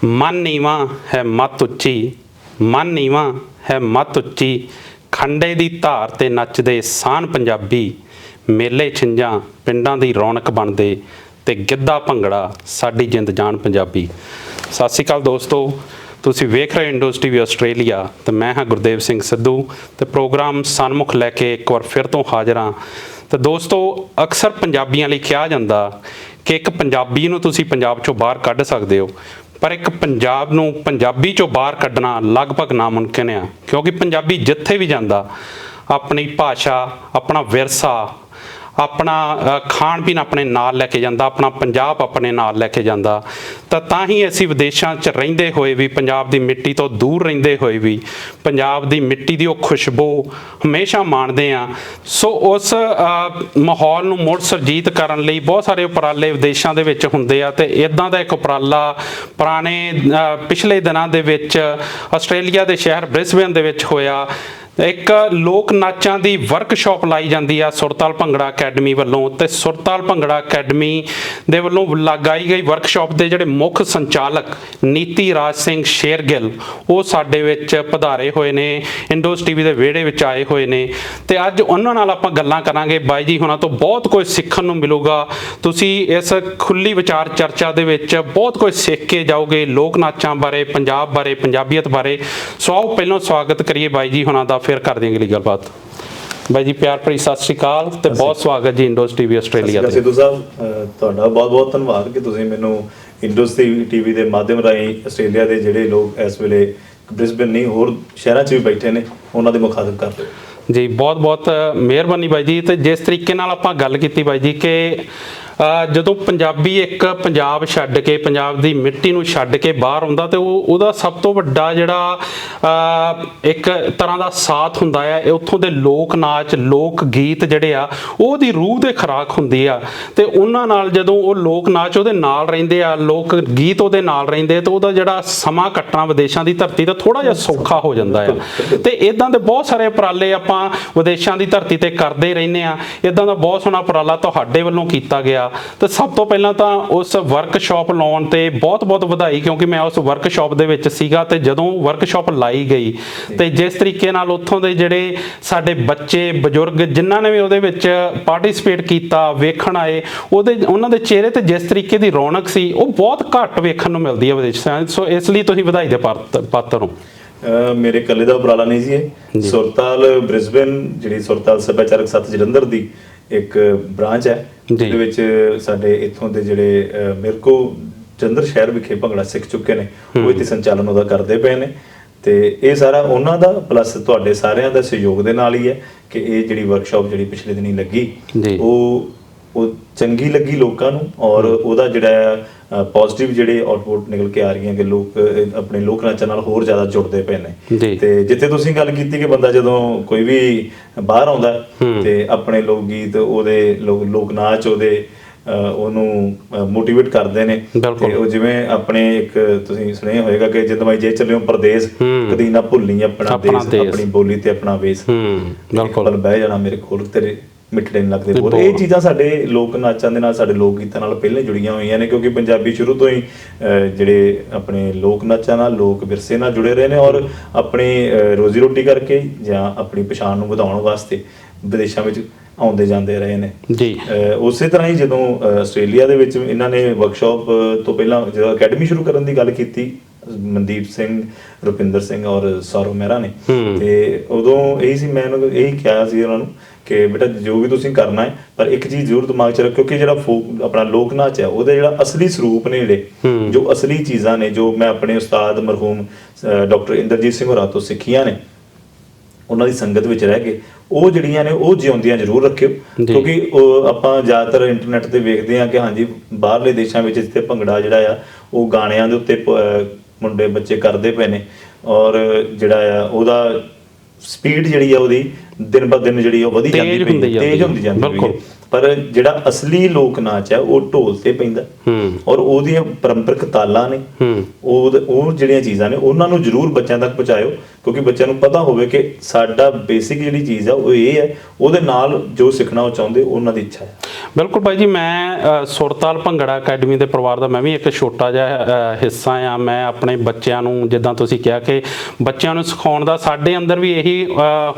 मन नीवा है मत उच्ची, मन नीवा है मत उच्ची, खंडे दी धार ते नचदे सान पंजाबी, मेले छिंजां पिंडां दी रौनक बनदे ते गिद्धा भंगड़ा साडी जिंद जान पंजाबी। सत श्री अकाल दोस्तों, ਤੁਸੀਂ ਵੇਖ ਰਹੇ ਇੰਡੋਜ਼ ਟੀਵੀ ਆਸਟ੍ਰੇਲੀਆ ਤੇ ਮੈਂ ਹਾਂ ਗੁਰਦੇਵ ਸਿੰਘ ਸਿੱਧੂ ਤੇ ਪ੍ਰੋਗਰਾਮ ਸਨਮੁਖ ਲੈ ਕੇ ਇੱਕ ਵਾਰ ਫਿਰ ਤੋਂ ਹਾਜ਼ਰ ਹਾਂ। ਤੇ ਦੋਸਤੋ, ਅਕਸਰ ਪੰਜਾਬੀਆਂ ਲਈ ਕਿਹਾ ਜਾਂਦਾ ਕਿ ਇੱਕ ਪੰਜਾਬੀ ਨੂੰ ਤੁਸੀਂ ਪੰਜਾਬ ਚੋਂ ਬਾਹਰ ਕੱਢ ਸਕਦੇ ਹੋ, ਪਰ ਇੱਕ ਪੰਜਾਬ ਨੂੰ ਪੰਜਾਬੀ ਚੋਂ ਬਾਹਰ ਕੱਢਣਾ ਲਗਭਗ ਨਾਮੁਮਕਿਨ ਆ, ਕਿਉਂਕਿ ਪੰਜਾਬੀ ਜਿੱਥੇ ਵੀ ਜਾਂਦਾ ਆਪਣੀ ਭਾਸ਼ਾ, ਆਪਣਾ ਵਿਰਸਾ, अपना खाण पीन अपने नाल लैके जांदा, अपना पंजाब अपने नाल लैके जांदा। तां ही असीं विदेशां च रहिंदे होए भी, पंजाब दी मिट्टी तो दूर रहिंदे होए भी पंजाब दी मिट्टी दी ओह खुशबू हमेशा माणदे आ। सो उस माहौल नूं मुड़ सुरजीत करन लई बहुत सारे उपराले विदेशां दे विच हुंदे आ ते इदां दा एक उपराला पुराने पिछले दिनां दे विच आस्ट्रेलिया दे शहर ब्रिसबेन दे विच होया। एक लोक नाचां दी वर्कशॉप लाई जाती है सुरताल भंगड़ा अकैडमी वालों, ते सुरताल भंगड़ा अकैडमी दे वालों लगाई गई वर्कशॉप के जिहड़े मुख संचालक नीति राज सिंह शेरगिल वो साडे विच पधारे हुए ने, इंडोज टीवी के विहड़े विच आए हुए ने ते अज उन्हां नाल आपां गल्लां करांगे। बाई जी हुणां तो बहुत कुछ सीखण नूं मिलूगा, तुसीं इस खुली विचार चर्चा दे विच बहुत कुछ सीख के जाओगे लोक नाचां बारे, पंजाब बारे, पंजाबीयत बारे। सो आओ पहलों स्वागत करिए बाई जी हुणां दा, फिर कर देंगे अगली गलबात। ਬਾਈ ਜੀ ਪਿਆਰ ਭਰੀ ਸਤਿ ਸ਼੍ਰੀ ਅਕਾਲ ਤੇ ਬਹੁਤ ਸਵਾਗਤ ਜੀ ਇੰਡੋਜ਼ ਟੀਵੀ ਆਸਟ੍ਰੇਲੀਆ ਤੇ। ਸਿੱਧੂ ਸਾਹਿਬ, ਤੁਹਾਡਾ ਬਹੁਤ ਬਹੁਤ ਧੰਨਵਾਦ ਕਿ ਤੁਸੀਂ ਮੈਨੂੰ ਇੰਡੋਜ਼ ਟੀਵੀ ਦੇ ਮਾਧਿਅਮ ਰਾਹੀਂ ਆਸਟ੍ਰੇਲੀਆ ਦੇ ਜਿਹੜੇ ਲੋਕ ਇਸ ਵੇਲੇ ਬ੍ਰਿਸਬਨ ਨਹੀਂ ਹੋਰ ਸ਼ਹਿਰਾਂ 'ਚ ਵੀ ਬੈਠੇ ਨੇ ਉਹਨਾਂ ਦੇ ਮੁਖਾਤਬ ਕਰਦੇ ਹੋ ਜੀ। ਬਹੁਤ ਬਹੁਤ ਮਿਹਰਬਾਨੀ ਬਾਈ ਜੀ। ਤੇ ਜਿਸ ਤਰੀਕੇ ਨਾਲ ਆਪਾਂ ਗੱਲ ਕੀਤੀ ਬਾਈ ਜੀ ਕਿ ਜਦੋਂ ਪੰਜਾਬੀ ਇੱਕ ਪੰਜਾਬ ਛੱਡ ਕੇ, ਪੰਜਾਬ ਦੀ ਮਿੱਟੀ ਨੂੰ ਛੱਡ ਕੇ ਬਾਹਰ ਆਉਂਦਾ ਤੇ ਉਹਦਾ ਸਭ ਤੋਂ ਵੱਡਾ ਜਿਹੜਾ ਇੱਕ ਤਰ੍ਹਾਂ ਦਾ ਸਾਥ ਹੁੰਦਾ ਆ ਉੱਥੋਂ ਦੇ ਲੋਕ ਨਾਚ, ਲੋਕ ਗੀਤ ਜਿਹੜੇ ਆ ਉਹਦੀ ਰੂਹ ਦੇ ਖੁਰਾਕ ਹੁੰਦੀ ਆ। ਤੇ ਉਹਨਾਂ ਨਾਲ ਜਦੋਂ ਉਹ ਲੋਕ ਨਾਚ ਉਹਦੇ ਨਾਲ ਰਹਿੰਦੇ ਆ, ਲੋਕ ਗੀਤ ਉਹਦੇ ਨਾਲ ਰਹਿੰਦੇ ਤਾਂ ਉਹਦਾ ਜਿਹੜਾ ਸਮਾਂ ਕੱਟਣਾ ਵਿਦੇਸ਼ਾਂ ਦੀ ਧਰਤੀ ਤੇ ਥੋੜਾ ਜਿਹਾ ਸੌਖਾ ਹੋ ਜਾਂਦਾ ਆ। ਤੇ ਇਦਾਂ ਦੇ ਬਹੁਤ ਸਾਰੇ ਉਪਰਾਲੇ ਆਪਾਂ ਵਿਦੇਸ਼ਾਂ ਦੀ ਧਰਤੀ ਤੇ ਕਰਦੇ ਰਹਿੰਦੇ ਆ। ਇਦਾਂ ਦਾ ਬਹੁਤ ਸੋਹਣਾ ਉਪਰਾਲਾ ਤੁਹਾਡੇ ਵੱਲੋਂ ਕੀਤਾ ਗਿਆ। ਤੇ ਸਭ ਤੋਂ ਪਹਿਲਾਂ ਤਾਂ ਉਸ ਵਰਕਸ਼ਾਪ ਲਾਉਣ ਤੇ ਬਹੁਤ ਬਹੁਤ ਵਧਾਈ, ਕਿਉਂਕਿ ਮੈਂ ਉਸ ਵਰਕਸ਼ਾਪ ਦੇ ਵਿੱਚ ਸੀਗਾ ਤੇ ਜਦੋਂ ਵਰਕਸ਼ਾਪ ਲਾਈ ਗਈ ਤੇ ਜਿਸ ਤਰੀਕੇ ਨਾਲ ਉੱਥੋਂ ਦੇ ਜਿਹੜੇ ਸਾਡੇ ਬੱਚੇ, ਬਜ਼ੁਰਗ ਜਿਨ੍ਹਾਂ ਨੇ ਵੀ ਉਹਦੇ ਵਿੱਚ ਪਾਰਟਿਸਿਪੇਟ ਕੀਤਾ, ਵੇਖਣ ਆਏ, ਉਹਨਾਂ ਦੇ ਚਿਹਰੇ ਤੇ ਜਿਸ ਤਰੀਕੇ ਦੀ ਰੌਣਕ ਸੀ ਉਹ ਬਹੁਤ ਘੱਟ ਵੇਖਣ ਨੂੰ ਮਿਲਦੀ ਹੈ ਵਿਦੇਸ਼ਾਂ। ਸੋ ਇਸ ਲਈ ਤੁਸੀਂ ਵਧਾਈ ਦੇ ਪਾਤਰ ਹੋ। ਮੇਰੇ ਇਕੱਲੇ ਦਾ ਉਪਰਾਲਾ ਨਹੀਂ ਸੀ ਇਹ। ਸੁਰਤਾਲ ਬ੍ਰਿਸਬਨ, ਜਿਹੜੀ ਸੁਰਤਾਲ ਸੱਭਿਆਚਾਰਕ ਸੱਥ ਜਲੰਧਰ ਦੀ ਇੱਕ ਬ੍ਰਾਂਚ ਹੈ, ਜਿਹਦੇ ਵਿੱਚ ਸਾਡੇ ਇੱਥੋਂ ਦੇ ਜਿਹੜੇ ਮੇਰੇ ਕੋ ਜਲੰਧਰ ਸ਼ਹਿਰ ਵਿਖੇ ਭੰਗੜਾ ਸਿੱਖ ਚੁੱਕੇ ਨੇ ਉਹ ਇੱਥੇ ਸੰਚਾਲਨ ਉਹਦਾ ਕਰਦੇ ਪਏ ਨੇ। ਤੇ ਇਹ ਸਾਰਾ ਉਹਨਾਂ ਦਾ ਪਲੱਸ ਤੁਹਾਡੇ ਸਾਰਿਆਂ ਦਾ ਸਹਿਯੋਗ ਦੇ ਨਾਲ ਹੀ ਹੈ ਕਿ ਇਹ ਜਿਹੜੀ ਵਰਕਸ਼ਾਪ ਜਿਹੜੀ ਪਿਛਲੇ ਦਿਨੀ ਲੱਗੀ ਉਹ ਚੰਗੀ ਲੱਗੀ ਲੋਕਾਂ ਨੂੰ, ਔਰ ਉਹਦਾ ਜਿਹੜਾ ਪੋਜ਼ਿਟਿਵ ਜਿਹੜੇ ਆਊਟਪੁੱਟ ਨਿਕਲ ਕੇ ਆ ਰਹੀਆਂ ਕਿ ਲੋਕ ਆਪਣੇ ਲੋਕ ਨਾਚਾਂ ਨਾਲ ਹੋਰ ਜ਼ਿਆਦਾ ਜੁੜਦੇ ਪਏ ਨੇ। ਤੇ ਜਿੱਥੇ ਤੁਸੀਂ ਗੱਲ ਕੀਤੀ ਕਿ ਬੰਦਾ ਜਦੋਂ ਕੋਈ ਵੀ ਬਾਹਰ ਆਉਂਦਾ ਤੇ ਆਪਣੇ ਲੋਕ ਗੀਤ, ਉਹਦੇ ਲੋਕ ਨਾਚ ਉਹਦੇ ਉਹਨੂੰ ਮੋਟੀਵੇਟ ਕਰਦੇ ਨੇ। ਤੇ ਉਹ ਜਿਵੇਂ ਆਪਣੇ ਇੱਕ ਤੁਸੀਂ ਸੁਣਿਆ ਹੋਏਗਾ ਕਿ ਜਿੰਦਮਾਈ ਜੇ ਚੱਲਿਓ ਪਰਦੇਸ, ਕਦੀ ਨਾ ਭੁੱਲੀ ਆਪਣਾ ਦੇਸ਼, ਆਪਣੀ ਬੋਲੀ ਤੇ ਆਪਣਾ ਵੇਸ, ਬਿਲਕੁਲ ਬਹਿ ਜਾਣਾ ਮੇਰੇ ਕੋਲ ਤੇਰੇ ਮਿੱਠੜੇ ਨਹੀਂ ਲੱਗਦੇ ਬੋਲ। ਇਹ ਚੀਜ਼ਾਂ ਸਾਡੇ ਲੋਕ ਨਾਚਾਂ ਦੇ ਨਾਲ, ਸਾਡੇ ਲੋਕ ਗੀਤਾਂ ਨਾਲ ਪਹਿਲਾਂ ਜੁੜੀਆਂ ਹੋਈਆਂ ਨੇ, ਕਿਉਂਕਿ ਪੰਜਾਬੀ ਸ਼ੁਰੂ ਤੋਂ ਹੀ ਜਿਹੜੇ ਆਪਣੇ ਲੋਕ ਨਾਚਾਂ ਨਾਲ, ਲੋਕ ਵਿਰਸੇ ਨਾਲ ਜੁੜੇ ਰਹੇ ਨੇ, ਔਰ ਆਪਣੀ ਰੋਜ਼ੀ ਰੋਟੀ ਕਰਕੇ ਜਾਂ ਆਪਣੀ ਪਛਾਣ ਨੂੰ ਵਧਾਉਣ ਵਾਸਤੇ ਵਿਦੇਸ਼ਾਂ ਵਿੱਚ ਆਉਂਦੇ ਜਾਂਦੇ ਰਹੇ ਨੇ ਜੀ। ਉਸੇ ਤਰ੍ਹਾਂ ਹੀ ਜਦੋਂ ਆਸਟ੍ਰੇਲੀਆ ਦੇ ਵਿੱਚ ਇਹਨਾਂ ਨੇ ਵਰਕਸ਼ਾਪ ਤੋਂ ਪਹਿਲਾਂ ਜਦੋਂ ਅਕੈਡਮੀ ਸ਼ੁਰੂ ਕਰਨ ਦੀ ਗੱਲ ਕੀਤੀ, ਮਨਦੀਪ ਸਿੰਘ, ਰੁਪਿੰਦਰ ਸਿੰਘ ਔਰ ਸੌਰਵ ਮਹਿਰਾ ਨੇ, ਤੇ ਉਦੋਂ ਇਹੀ ਸੀ, ਮੈਂ ਇਹੀ ਕਿਹਾ ਸੀ ਉਹਨਾਂ ਨੂੰ ਕਿ ਬੇਟਾ ਜੋ ਵੀ ਤੁਸੀਂ ਕਰਨਾ ਹੈ, ਪਰ ਇੱਕ ਚੀਜ਼ ਜ਼ਰੂਰ ਦਿਮਾਗ 'ਚ ਰੱਖਿਓ ਕਿ ਜਿਹੜਾ ਆਪਣਾ ਲੋਕ ਨਾਚ ਹੈ ਉਹਦੇ ਜਿਹੜਾ ਅਸਲੀ ਸਰੂਪ ਨੇ, ਜਿਹੜੇ ਜੋ ਅਸਲੀ ਚੀਜ਼ਾਂ ਨੇ, ਜੋ ਮੈਂ ਆਪਣੇ ਉਸਤਾਦ ਮਰਹੂਮ ਡਾਕਟਰ ਇੰਦਰਜੀਤ ਸਿੰਘ ਹੋਰਾਂ ਤੋਂ ਸਿੱਖੀਆਂ ਨੇ, ਉਹਨਾਂ ਦੀ ਸੰਗਤ ਵਿੱਚ ਰਹਿ ਕੇ ਉਹ ਜਿਹੜੀਆਂ ਨੇ ਉਹ ਜਿਉਂਦੀਆਂ ਜ਼ਰੂਰ ਰੱਖਿਓ। ਕਿਉਂਕਿ ਆਪਾਂ ਜ਼ਿਆਦਾਤਰ ਇੰਟਰਨੈਟ ਤੇ ਵੇਖਦੇ ਹਾਂ ਕਿ ਹਾਂਜੀ ਬਾਹਰਲੇ ਦੇਸ਼ਾਂ ਵਿੱਚ ਜਿੱਥੇ ਭੰਗੜਾ ਜਿਹੜਾ ਆ ਉਹ ਗਾਣਿਆਂ ਦੇ ਉੱਤੇ ਮੁੰਡੇ ਬੱਚੇ ਕਰਦੇ ਪਏ ਨੇ, ਔਰ ਜਿਹੜਾ ਆ ਉਹਦਾ ਸਪੀਡ ਜਿਹੜੀ ਆ ਉਹਦੀ ਦਿਨ ਬ ਦਿਨ ਜਿਹੜੀ ਉਹ ਵਧੀ ਜਾਂਦੀ ਪਈ, ਤੇਜ਼ ਹੁੰਦੀ ਜਾਂਦੀ ਪਈ। ਪਰ ਜਿਹੜਾ ਅਸਲੀ ਲੋਕ ਨਾਚ ਹੈ ਉਹ ਢੋਲ ਤੇ ਪੈਂਦਾ, ਔਰ ਉਹਦੀਆਂ ਪਰੰਪਰਿਕ ਤਾਲਾਂ ਨੇ, ਉਹ ਜਿਹੜੀਆਂ ਚੀਜ਼ਾਂ ਨੇ ਉਹਨਾਂ ਨੂੰ ਜ਼ਰੂਰ ਬੱਚਿਆਂ ਤੱਕ ਪਹੁੰਚਾਇਓ ਕਿਉਂਕਿ ਬੱਚਿਆਂ ਨੂੰ ਪਤਾ ਹੋਵੇ ਕਿ ਸਾਡਾ ਬੇਸਿਕ ਜਿਹੜੀ ਚੀਜ਼ ਆ ਉਹ ਇਹ ਹੈ, ਉਹਦੇ ਨਾਲ ਜੋ ਸਿੱਖਣਾ ਉਹ ਚਾਹੁੰਦੇ ਉਹਨਾਂ ਦੀ ਇੱਛਾ ਹੈ। ਬਿਲਕੁਲ ਬਾਈ ਜੀ, ਮੈਂ ਸੁਰਤਾਲ ਭੰਗੜਾ ਅਕੈਡਮੀ ਦੇ ਪਰਿਵਾਰ ਦਾ ਮੈਂ ਵੀ ਇੱਕ ਛੋਟਾ ਜਿਹਾ ਹਿੱਸਾ ਆ। ਮੈਂ ਆਪਣੇ ਬੱਚਿਆਂ ਨੂੰ, ਜਿੱਦਾਂ ਤੁਸੀਂ ਕਿਹਾ ਕਿ ਬੱਚਿਆਂ ਨੂੰ ਸਿਖਾਉਣ ਦਾ ਸਾਡੇ ਅੰਦਰ ਵੀ ਇਹੀ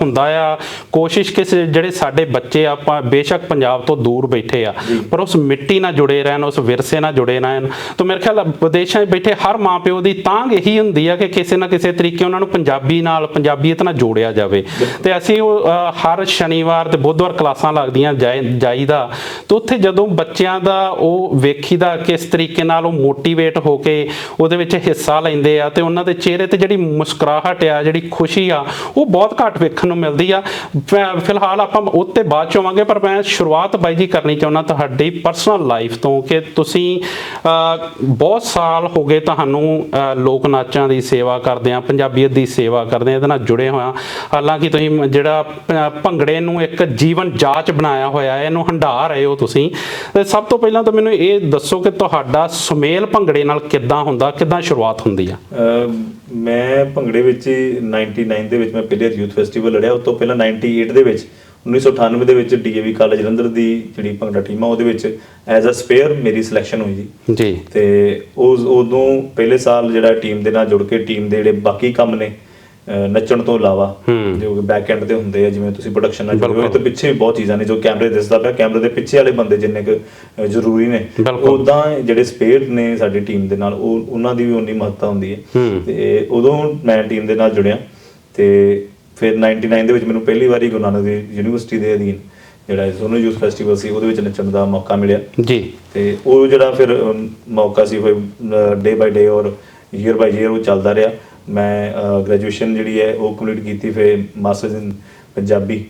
ਹੁੰਦਾ ਆ ਕੋਸ਼ਿਸ਼ ਕਿ ਜਿਹੜੇ ਸਾਡੇ ਬੱਚੇ ਆਪਾਂ ਬੇਸ਼ੱਕ ਪੰਜਾਬ ਤੋਂ ਦੂਰ ਬੈਠੇ ਆ ਪਰ ਉਸ ਮਿੱਟੀ ਨਾਲ ਜੁੜੇ ਰਹਿਣ, ਉਸ ਵਿਰਸੇ ਨਾਲ ਜੁੜੇ ਰਹਿਣ। ਤਾਂ ਮੇਰੇ ਖਿਆਲ ਵਿਦੇਸ਼ਾਂ 'ਚ ਬੈਠੇ ਹਰ ਮਾਂ ਪਿਓ ਦੀ ਤਾਂਘ ਇਹੀ ਹੁੰਦੀ ਆ ਕਿ ਕਿਸੇ ਨਾ ਕਿਸੇ ਤਰੀਕੇ ਉਹਨਾਂ ਨੂੰ ਪੰਜਾਬੀ ਨਾਲ, ਪੰਜਾਬੀਅਤ ਨਾਲ ਜੋੜਿਆ ਜਾਵੇ। ਤੇ ਅਸੀਂ ਉਹ ਹਰ ਸ਼ਨੀਵਾਰ ਤੇ ਬੁੱਧਵਾਰ ਕਲਾਸਾਂ ਲੱਗਦੀਆਂ ਜਾਈਦਾ, ਤੇ ਉੱਥੇ ਜਦੋਂ ਬੱਚਿਆਂ ਦਾ ਉਹ ਵੇਖੀਦਾ ਕਿਸ ਤਰੀਕੇ ਨਾਲ ਉਹ ਮੋਟੀਵੇਟ ਹੋ ਕੇ ਉਹਦੇ ਵਿੱਚ ਹਿੱਸਾ ਲੈਂਦੇ ਆ ਤੇ ਉਹਨਾਂ ਦੇ ਚਿਹਰੇ ਤੇ ਜਿਹੜੀ ਮੁਸਕਰਾਹਟ ਆ, ਜਿਹੜੀ ਖੁਸ਼ੀ ਆ, ਉਹ ਬਹੁਤ ਘੱਟ ਵੇਖਣ ਨੂੰ ਮਿਲਦੀ ਆ। ਫਿਲਹਾਲ ਆਪਾਂ ਉੱਤੇ ਬਾਅਦ ਚ ਆਵਾਂਗੇ, ਪਰ ਮੈਂ ਸ਼ੁਰੂਆਤ ਬਾਈ ਜੀ ਕਰਨੀ ਚਾਹੁੰਦਾ ਤੁਹਾਡੀ ਪਰਸਨਲ ਲਾਈਫ ਤੋਂ ਕਿ ਤੁਸੀਂ ਬਹੁਤ ਸਾਲ ਹੋ ਗਏ ਤੁਹਾਨੂੰ ਲੋਕ ਨਾਚਾਂ ਦੀ ਸੇਵਾ ਕਰਦਿਆਂ, ਪੰਜਾਬੀਅਤ ਦੀ ਸੇਵਾ ਕਰਦਿਆਂ, ਇਹਦੇ ਨਾਲ ਜੁੜੇ ਹੋਇਆ। ਹਾਲਾਂਕਿ ਤੁਸੀਂ ਜਿਹੜਾ ਭੰਗੜੇ ਨੂੰ ਇੱਕ ਜੀਵਨ ਜਾਚ ਬਣਾਇਆ ਹੋਇਆ, ਇਹਨੂੰ ਹੰਢਾ ਰਹੇ ਹੋ ਤੁਸੀਂ। ਤੇ ਸਭ ਤੋਂ ਪਹਿਲਾਂ ਤਾਂ ਮੈਨੂੰ ਇਹ ਦੱਸੋ ਕਿ ਤੁਹਾਡਾ ਸੁਮੇਲ ਭੰਗੜੇ ਨਾਲ ਕਿੱਦਾਂ ਹੁੰਦਾ, ਕਿੱਦਾਂ ਸ਼ੁਰੂਆਤ ਹੁੰਦੀ ਆ? ਮੈਂ ਭੰਗੜੇ ਵਿੱਚ 99 ਦੇ ਵਿੱਚ ਮੈਂ ਪਹਿਲੇ ਯੂਥ ਫੈਸਟੀਵਲ ਲੜਿਆ। ਉਸ ਤੋਂ ਪਹਿਲਾਂ 98 ਦੇ ਵਿੱਚ 1998 ਦੇ ਵਿੱਚ DAV ਕਾਲਜ ਜਲੰਧਰ ਦੀ ਜਿਹੜੀ ਭੰਗੜਾ ਟੀਮ ਆ ਉਹਦੇ ਵਿੱਚ ਐਜ਼ ਅ ਸਪੇਅਰ ਮੇਰੀ ਸਿਲੈਕਸ਼ਨ ਹੋਈ ਜੀ। ਤੇ ਉਦੋਂ ਪਹਿਲੇ ਸਾਲ ਜਿਹੜਾ ਟੀਮ ਦੇ ਨਾਲ ਜੁੜ ਕੇ ਟੀਮ ਦੇ ਜਿਹੜੇ ਬਾਕੀ ਕੰਮ ਨੇ ਨੱਚਣ ਤੋਂ ਇਲਾਵਾ ਜੋ ਬੈਕ ਐਂਡ ਤੇ ਹੁੰਦੇ ਆ, ਜਿਵੇਂ ਤੁਸੀਂ ਪ੍ਰੋਡਕਸ਼ਨ ਨਾਲ ਜੁੜੇ ਹੋਏ ਤੇ ਪਿੱਛੇ ਵੀ ਬਹੁਤ ਚੀਜ਼ਾਂ ਨੇ ਜੋ ਕੈਮਰੇ ਦਿਸਦਾ ਪਿਆ, ਕੈਮਰੇ ਦੇ ਪਿੱਛੇ ਵਾਲੇ ਬੰਦੇ ਜਿੰਨੇ ਕੁ ਜ਼ਰੂਰੀ ਨੇ, ਉਦਾਂ ਜਿਹੜੇ ਸਪੇਅਰ ਨੇ ਸਾਡੀ ਟੀਮ ਦੇ ਨਾਲ ਉਹਨਾਂ ਦੀ ਵੀ ਉਨੀ ਮਹੱਤਤਾ ਹੁੰਦੀ ਹੈ। ਤੇ ਉਦੋਂ ਮੈਂ ਟੀਮ ਦੇ ਨਾਲ ਜੁੜਿਆ ਤੇ ਫਿਰ 99 ਦੇ ਵਿੱਚ ਮੈਨੂੰ ਪਹਿਲੀ ਵਾਰੀ ਗੁਰੂ ਨਾਨਕ ਦੇਵ ਯੂਨੀਵਰਸਿਟੀ ਦੇ ਅਧੀਨ ਜਿਹੜਾ ਜ਼ੋਨਲ ਯੂਥ ਫੈਸਟੀਵਲ ਸੀ ਉਹਦੇ ਵਿੱਚ ਨੱਚਣ ਦਾ ਮੌਕਾ ਮਿਲਿਆ ਜੀ। ਤੇ ਉਹ ਜਿਹੜਾ ਫਿਰ ਮੌਕਾ ਸੀ ਹੋਏ ਡੇ ਬਾਈ ਡੇ ਔਰ ਈਅਰ ਬਾਈ ਈਅਰ ਉਹ ਚੱਲਦਾ ਰਿਹਾ। ਮੈਂ ਗ੍ਰੈਜੂਏਸ਼ਨ ਜਿਹੜੀ ਹੈ ਉਹ ਕੰਪਲੀਟ ਕੀਤੀ, ਫਿਰ ਮਾਸਟਰਸ ਇਨ ਪੰਜਾਬੀ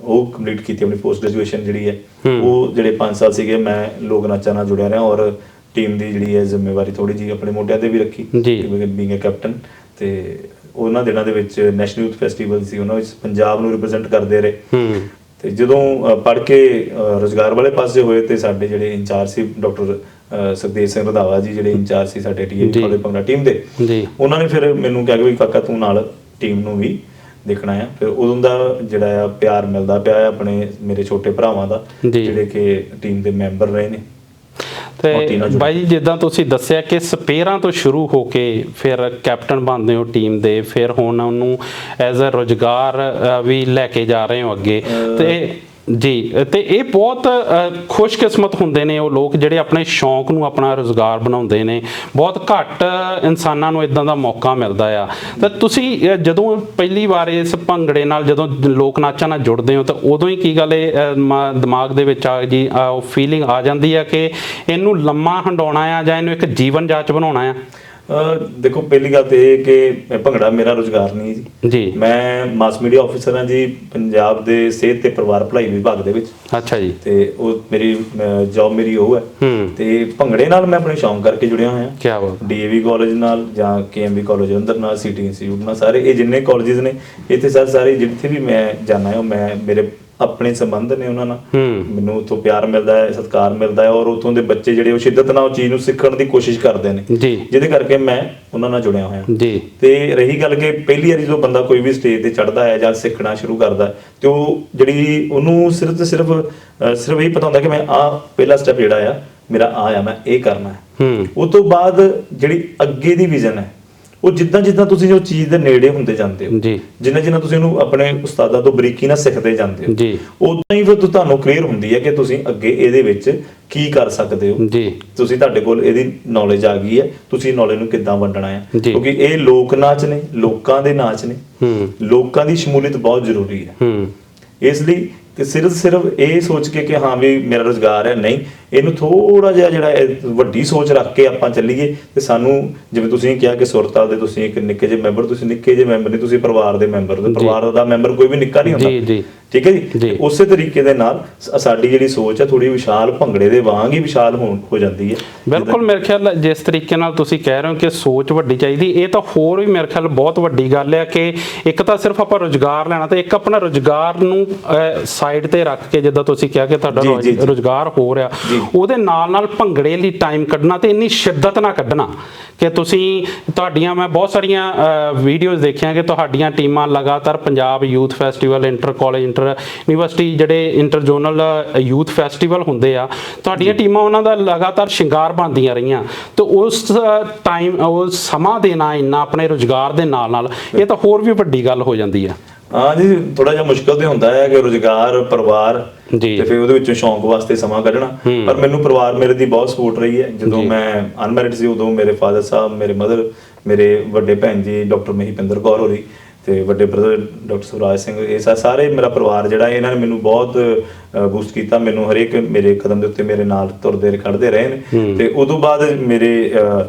ਉਹ ਕੰਪਲੀਟ ਕੀਤੀ। ਆਪਣੀ ਪੋਸਟ ਗ੍ਰੈਜੂਏਸ਼ਨ ਜਿਹੜੀ ਹੈ ਉਹ ਜਿਹੜੇ 5 ਸਾਲ ਸੀਗੇ ਮੈਂ ਲੋਕ ਨਾਚਾਂ ਨਾਲ ਜੁੜਿਆ ਰਿਹਾ ਔਰ ਟੀਮ ਦੀ ਜਿਹੜੀ ਹੈ ਜ਼ਿੰਮੇਵਾਰੀ ਥੋੜੀ ਜਿਹੀ ਆਪਣੇ ਮੋਢਿਆਂ ਤੇ ਵੀ ਰੱਖੀ ਬੀਇੰਗ ਅ ਕੈਪਟਨ। ਤੇ ਉਹਨਾਂ ਦਿਨਾਂ ਦੇ ਵਿੱਚ ਨੈਸ਼ਨਲ ਯੂਥ ਫੈਸਟੀਵਲ ਸੀ, ਉਹਨਾਂ ਵਿੱਚ ਪੰਜਾਬ ਨੂੰ ਰਿਪਰੈਜ਼ੈਂਟ ਕਰਦੇ ਰਹੇ। ਤੇ ਜਦੋਂ ਪੜ੍ਹ ਕੇ ਰੁਜ਼ਗਾਰ ਵਾਲੇ ਪਾਸੇ ਹੋਏ ਤੇ ਸਾਡੇ ਜਿਹੜੇ ਇੰਚਾਰਜ ਸੀ ਡਾਕਟਰ ਸੁਖਦੇਵ ਸਿੰਘ ਰੰਧਾਵਾ ਜੀ, ਜਿਹੜੇ ਇੰਚਾਰਜ ਸੀ ਸਾਡੇ DAV ਕਾਲਜ ਭੰਗੜਾ ਟੀਮ ਦੇ, ਉਹਨਾਂ ਨੇ ਫਿਰ ਮੈਨੂੰ ਕਿਹਾ ਕਿ ਵੀ ਕਾਕਾ ਤੂੰ ਨਾਲ ਟੀਮ ਨੂੰ ਵੀ ਦੇਖਣਾ ਆ। ਫਿਰ ਉਦੋਂ ਦਾ ਜਿਹੜਾ ਆ ਪਿਆਰ ਮਿਲਦਾ ਪਿਆ ਆਪਣੇ ਮੇਰੇ ਛੋਟੇ ਭਰਾਵਾਂ ਦਾ ਜਿਹੜੇ ਕਿ ਟੀਮ ਦੇ ਮੈਂਬਰ ਰਹੇ ਨੇ। ਤੇ ਬਾਈ ਜੀ ਜਿੱਦਾਂ ਤੁਸੀਂ ਦੱਸਿਆ ਕਿ ਸਪੇਅਰਾਂ ਤੋਂ ਸ਼ੁਰੂ ਹੋ ਕੇ ਫਿਰ ਕੈਪਟਨ ਬਣਦੇ ਹੋ ਟੀਮ ਦੇ, ਫਿਰ ਹੁਣ ਉਹਨੂੰ ਐਜ਼ ਅ ਰੁਜ਼ਗਾਰ ਵੀ ਲੈ ਕੇ ਜਾ ਰਹੇ ਹੋ ਅੱਗੇ ਤੇ ਜੀ। ਤੇ ਇਹ ਬਹੁਤ ਖੁਸ਼ਕਿਸਮਤ ਹੁੰਦੇ ਨੇ ਉਹ ਲੋਕ ਜਿਹੜੇ ਆਪਣੇ ਸ਼ੌਂਕ ਨੂੰ ਆਪਣਾ ਰੁਜ਼ਗਾਰ ਬਣਾਉਂਦੇ ਨੇ। ਬਹੁਤ ਘੱਟ ਇਨਸਾਨਾਂ ਨੂੰ ਇਦਾਂ ਦਾ ਮੌਕਾ ਮਿਲਦਾ ਆ। ਤਾਂ ਤੁਸੀਂ ਜਦੋਂ ਪਹਿਲੀ ਵਾਰ ਇਸ ਭੰਗੜੇ ਨਾਲ ਜਦੋਂ ਲੋਕ ਨਾਚਾਂ ਨਾਲ ਜੁੜਦੇ ਹੋ ਤਾਂ ਉਦੋਂ ਹੀ ਕੀ ਗੱਲ ਇਹ ਦਿਮਾਗ ਦੇ ਵਿੱਚ ਆ ਜੀ ਉਹ ਫੀਲਿੰਗ ਆ ਜਾਂਦੀ ਆ ਕਿ ਇਹਨੂੰ ਲੰਮਾ ਹੰਡਾਉਣਾ ਆ ਜਾਂ ਇਹਨੂੰ ਇੱਕ ਜੀਵਨ ਜਾਚ ਬਣਾਉਣਾ ਆ? ਦੇਖੋ ਪਹਿਲੀ ਗੱਲ ਤੇ ਇਹ ਕਿ ਭੰਗੜਾ ਮੇਰਾ ਰੁਜ਼ਗਾਰ ਨਹੀਂ ਜੀ। ਮੈਂ ਮਾਸ ਮੀਡੀਆ ਆਫੀਸਰ ਹਾਂ ਜੀ ਪੰਜਾਬ ਦੇ ਸਿਹਤ ਤੇ ਪਰਿਵਾਰ ਭਲਾਈ ਵਿਭਾਗ ਦੇ ਵਿੱਚ। ਅੱਛਾ ਜੀ। ਤੇ ਉਹ ਮੇਰੀ ਜੌਬ ਮੇਰੀ ਉਹ ਹੈ। ਤੇ ਭੰਗੜੇ ਨਾਲ ਮੈਂ ਆਪਣੇ ਸ਼ੌਂਕ ਕਰਕੇ ਜੁੜਿਆ ਹੋਇਆ। ਕੀ ਬਾਤ। DAV ਕਾਲਜ ਨਾਲ ਜਾਂ KMB ਕਾਲਜ ਜਲੰਧਰ ਨਾਲ, ਸਿਟੀ ਇੰਸਟੀਚਿਊਟ ਨਾਲ, ਸਾਰੇ ਇਹ ਜਿੰਨੇ ਕਾਲਜਿਸ ਨੇ ਇੱਥੇ ਸਾਰੇ ਜਿੱਥੇ ਵੀ ਮੈਂ ਜਾਣਾ ਹੈ ਮੈਂ ਮੇਰੇ ਆਪਣੇ ਸੰਬੰਧ ਨੇ ਉਹਨਾਂ ਨਾਲ, ਮੈਨੂੰ ਉੱਥੋਂ ਪਿਆਰ ਮਿਲਦਾ ਹੈ, ਸਤਿਕਾਰ ਮਿਲਦਾ ਹੈ ਔਰ ਉੱਥੋਂ ਦੇ ਬੱਚੇ ਜਿਹੜੇ ਉਹ ਸ਼ਿੱਦਤ ਨਾਲ ਉਹ ਚੀਜ਼ ਨੂੰ ਸਿੱਖਣ ਦੀ ਕੋਸ਼ਿਸ਼ ਕਰਦੇ ਨੇ, ਜਿਹਦੇ ਕਰਕੇ ਮੈਂ ਉਹਨਾਂ ਨਾਲ ਜੁੜਿਆ ਹੋਇਆ ਜੀ। ਤੇ ਰਹੀ ਗੱਲ ਕਿ ਪਹਿਲੀ ਵਾਰੀ ਜਦੋਂ ਬੰਦਾ ਕੋਈ ਵੀ ਸਟੇਜ ਤੇ ਚੜ੍ਹਦਾ ਹੈ ਜਾਂ ਸਿੱਖਣਾ ਸ਼ੁਰੂ ਕਰਦਾ ਤੇ ਉਹ ਜਿਹੜੀ ਉਹਨੂੰ ਸਿਰਫ ਇਹ ਪਤਾ ਹੁੰਦਾ ਕਿ ਮੈਂ ਪਹਿਲਾ ਸਟੈਪ ਜਿਹੜਾ ਆ ਮੇਰਾ ਆ ਮੈਂ ਇਹ ਕਰਨਾ ਹੈ। ਉਸ ਤੋਂ ਬਾਅਦ ਜਿਹੜੀ ਅੱਗੇ ਦੀ ਵਿਜ਼ਨ ਹੈ ਉਹ ਜਿੱਦਾਂ ਤੁਸੀਂ ਉਹ ਚੀਜ਼ ਦੇ ਨੇੜੇ ਹੁੰਦੇ ਜਾਂਦੇ ਹੋ, ਜਿੰਨਾ ਤੁਸੀਂ ਉਹਨੂੰ ਆਪਣੇ ਉਸਤਾਦਾਂ ਤੋਂ ਬਰੀਕੀ ਨਾਲ ਸਿੱਖਦੇ ਜਾਂਦੇ ਹੋ, ਉਦਾਂ ਹੀ ਫਿਰ ਤੁਹਾਨੂੰ ਕਲੀਅਰ ਹੁੰਦੀ ਹੈ ਕਿ ਤੁਸੀਂ ਅੱਗੇ ਇਹਦੇ ਵਿੱਚ ਕੀ ਕਰ ਸਕਦੇ ਹੋ। ਤੁਹਾਡੇ ਕੋਲ ਇਹਦੀ ਨੌਲੇਜ ਆ ਗਈ ਹੈ, ਤੁਸੀਂ ਨੌਲੇਜ ਨੂੰ ਕਿੱਦਾਂ ਵੰਡਣਾ ਹੈ, ਕਿਉਂਕਿ ਇਹ ਲੋਕ ਨਾਚ ਨੇ, ਲੋਕਾਂ ਦੇ ਨਾਚ ਨੇ, ਲੋਕਾਂ ਦੀ ਸ਼ਮੂਲੀਅਤ ਬਹੁਤ ਜ਼ਰੂਰੀ ਹੈ। ਇਸ ਲਈ ਕਿ ਸਿਰਫ ਇਹ ਸੋਚ ਕੇ ਕਿ ਹਾਂ ਵੀ ਮੇਰਾ ਰੁਜ਼ਗਾਰ ਹੈ, ਨਹੀਂ, ਇਹਨੂੰ ਥੋੜਾ ਜਿਹਾ ਜਿਹੜਾ ਵੱਡੀ ਸੋਚ ਰੱਖ ਕੇ ਆਪਾਂ ਚੱਲੀਏ ਤੇ ਸਾਨੂੰ ਜਿਵੇਂ ਤੁਸੀਂ ਕਿਹਾ ਕਿ ਸੁਰਤਾਲ ਦੇ ਤੁਸੀਂ ਇੱਕ ਨਿੱਕੇ ਜਿਹੇ ਮੈਂਬਰ, ਤੁਸੀਂ ਨਿੱਕੇ ਜਿਹੇ ਮੈਂਬਰ ਨਹੀਂ, ਤੁਸੀਂ ਪਰਿਵਾਰ ਦੇ ਮੈਂਬਰ ਹੋ। ਪਰਿਵਾਰ ਦਾ ਮੈਂਬਰ ਕੋਈ ਵੀ ਨਿੱਕਾ ਨਹੀਂ ਹੁੰਦਾ। ਠੀਕ ਹੈ ਜੀ। ਉਸੇ ਤਰੀਕੇ ਦੇ ਨਾਲ ਸਾਡੀ ਜਿਹੜੀ ਸੋਚ ਹੈ ਥੋੜੀ ਵਿਸ਼ਾਲ ਭੰਗੜੇ ਦੇ ਵਾਂਗ ਹੀ ਵਿਸ਼ਾਲ ਹੋ ਜਾਂਦੀ ਹੈ। ਬਿਲਕੁਲ, ਮੇਰੇ ਖਿਆਲ ਜਿਸ ਤਰੀਕੇ ਨਾਲ ਤੁਸੀਂ ਕਹਿ ਰਹੇ ਹੋ ਕਿ ਸੋਚ ਵੱਡੀ ਚਾਹੀਦੀ, ਇਹ ਤਾਂ ਹੋਰ ਵੀ ਮੇਰੇ ਖਿਆਲ ਬਹੁਤ ਵੱਡੀ ਗੱਲ ਹੈ ਕਿ ਇੱਕ ਤਾਂ ਸਿਰਫ ਆਪਾਂ ਰੁਜ਼ਗਾਰ ਲੈਣਾ ਤੇ ਇੱਕ ਆਪਣਾ ਰੁਜ਼ਗਾਰ ਨੂੰ ਸਾਈਡ ਤੇ ਰੱਖ ਕੇ, ਜਿੱਦਾਂ ਤੁਸੀਂ ਕਿਹਾ ਕਿ ਤੁਹਾਡਾ ਰੁਜ਼ਗਾਰ ਹੋ ਰਿਹਾ, ਉਹਦੇ ਨਾਲ ਨਾਲ ਭੰਗੜੇ ਲਈ ਟਾਈਮ ਕੱਢਣਾ ਤੇ ਇੰਨੀ ਸ਼ਿੱਦਤ ਨਾਲ ਕੱਢਣਾ ਕਿ ਤੁਸੀਂ ਤੁਹਾਡੀਆਂ, ਮੈਂ ਬਹੁਤ ਸਾਰੀਆਂ ਵੀਡੀਓਜ਼ ਦੇਖੀਆਂ ਕਿ ਤੁਹਾਡੀਆਂ ਟੀਮਾਂ ਲਗਾਤਾਰ Punjab youth festival, inter college, inter university ਜਿਹੜੇ ਇੰਟਰ ਜ਼ੋਨਲ ਯੂਥ ਫੈਸਟੀਵਲ ਹੁੰਦੇ ਆ, ਤੁਹਾਡੀਆਂ ਟੀਮਾਂ ਉਹਨਾਂ ਦਾ ਲਗਾਤਾਰ ਸ਼ਿੰਗਾਰ ਬਣਦੀਆਂ ਰਹੀਆਂ ਤੇ ਉਸ ਟਾਈਮ ਉਹ ਸਮਾਂ ਦੇਣਾ ਇੰਨਾ ਆਪਣੇ ਰੁਜ਼ਗਾਰ ਦੇ ਨਾਲ ਨਾਲ, ਇਹ ਤਾਂ ਹੋਰ ਵੀ ਵੱਡੀ ਗੱਲ ਹੋ ਜਾਂਦੀ ਆ। ਹਾਂ ਜੀ, ਥੋੜਾ ਜਿਹਾ ਮੁਸ਼ਕਲ ਤੇ ਹੁੰਦਾ ਹੈ ਕਿ ਰੁਜ਼ਗਾਰ, ਪਰਿਵਾਰ ਤੇ ਫਿਰ ਉਹਦੇ ਵਿੱਚੋਂ ਸ਼ੌਂਕ ਵਾਸਤੇ ਸਮਾਂ ਕੱਢਣਾ। ਪਰ ਮੈਨੂੰ ਪਰਿਵਾਰ ਮੇਰੇ ਦੀ ਬਹੁਤ ਸਪੋਰਟ ਰਹੀ ਹੈ। ਜਦੋਂ ਮੈਂ ਅਨਮੈਰਿਡ ਸੀ ਉਦੋਂ ਮੇਰੇ ਫਾਦਰ ਸਾਹਿਬ, ਮੇਰੇ ਮਦਰ, ਮੇਰੇ ਵੱਡੇ ਭੈਣ ਜੀ ਡਾਕਟਰ ਮਹੀਪਿੰਦਰ ਕੌਰ ਹੋਰੀ ਤੇ ਵੱਡੇ ਬ੍ਰਦਰ ਡਾਕਟਰ ਸੁਰਾਜ ਸਿੰਘ, ਇਹ ਸਾਰੇ ਮੇਰਾ ਪਰਿਵਾਰ ਜਿਹੜਾ ਇਹਨਾਂ ਨੇ ਮੈਨੂੰ ਬਹੁਤ ਬੂਸਟ ਕੀਤਾ। ਮੈਨੂੰ ਹਰੇਕ ਮੇਰੇ ਕਦਮ ਦੇ ਉੱਤੇ ਮੇਰੇ ਨਾਲ ਤੁਰਦੇ ਖੜਦੇ ਰਹੇ ਨੇ। ਤੇ ਉਦੋਂ ਬਾਅਦ ਮੇਰੇ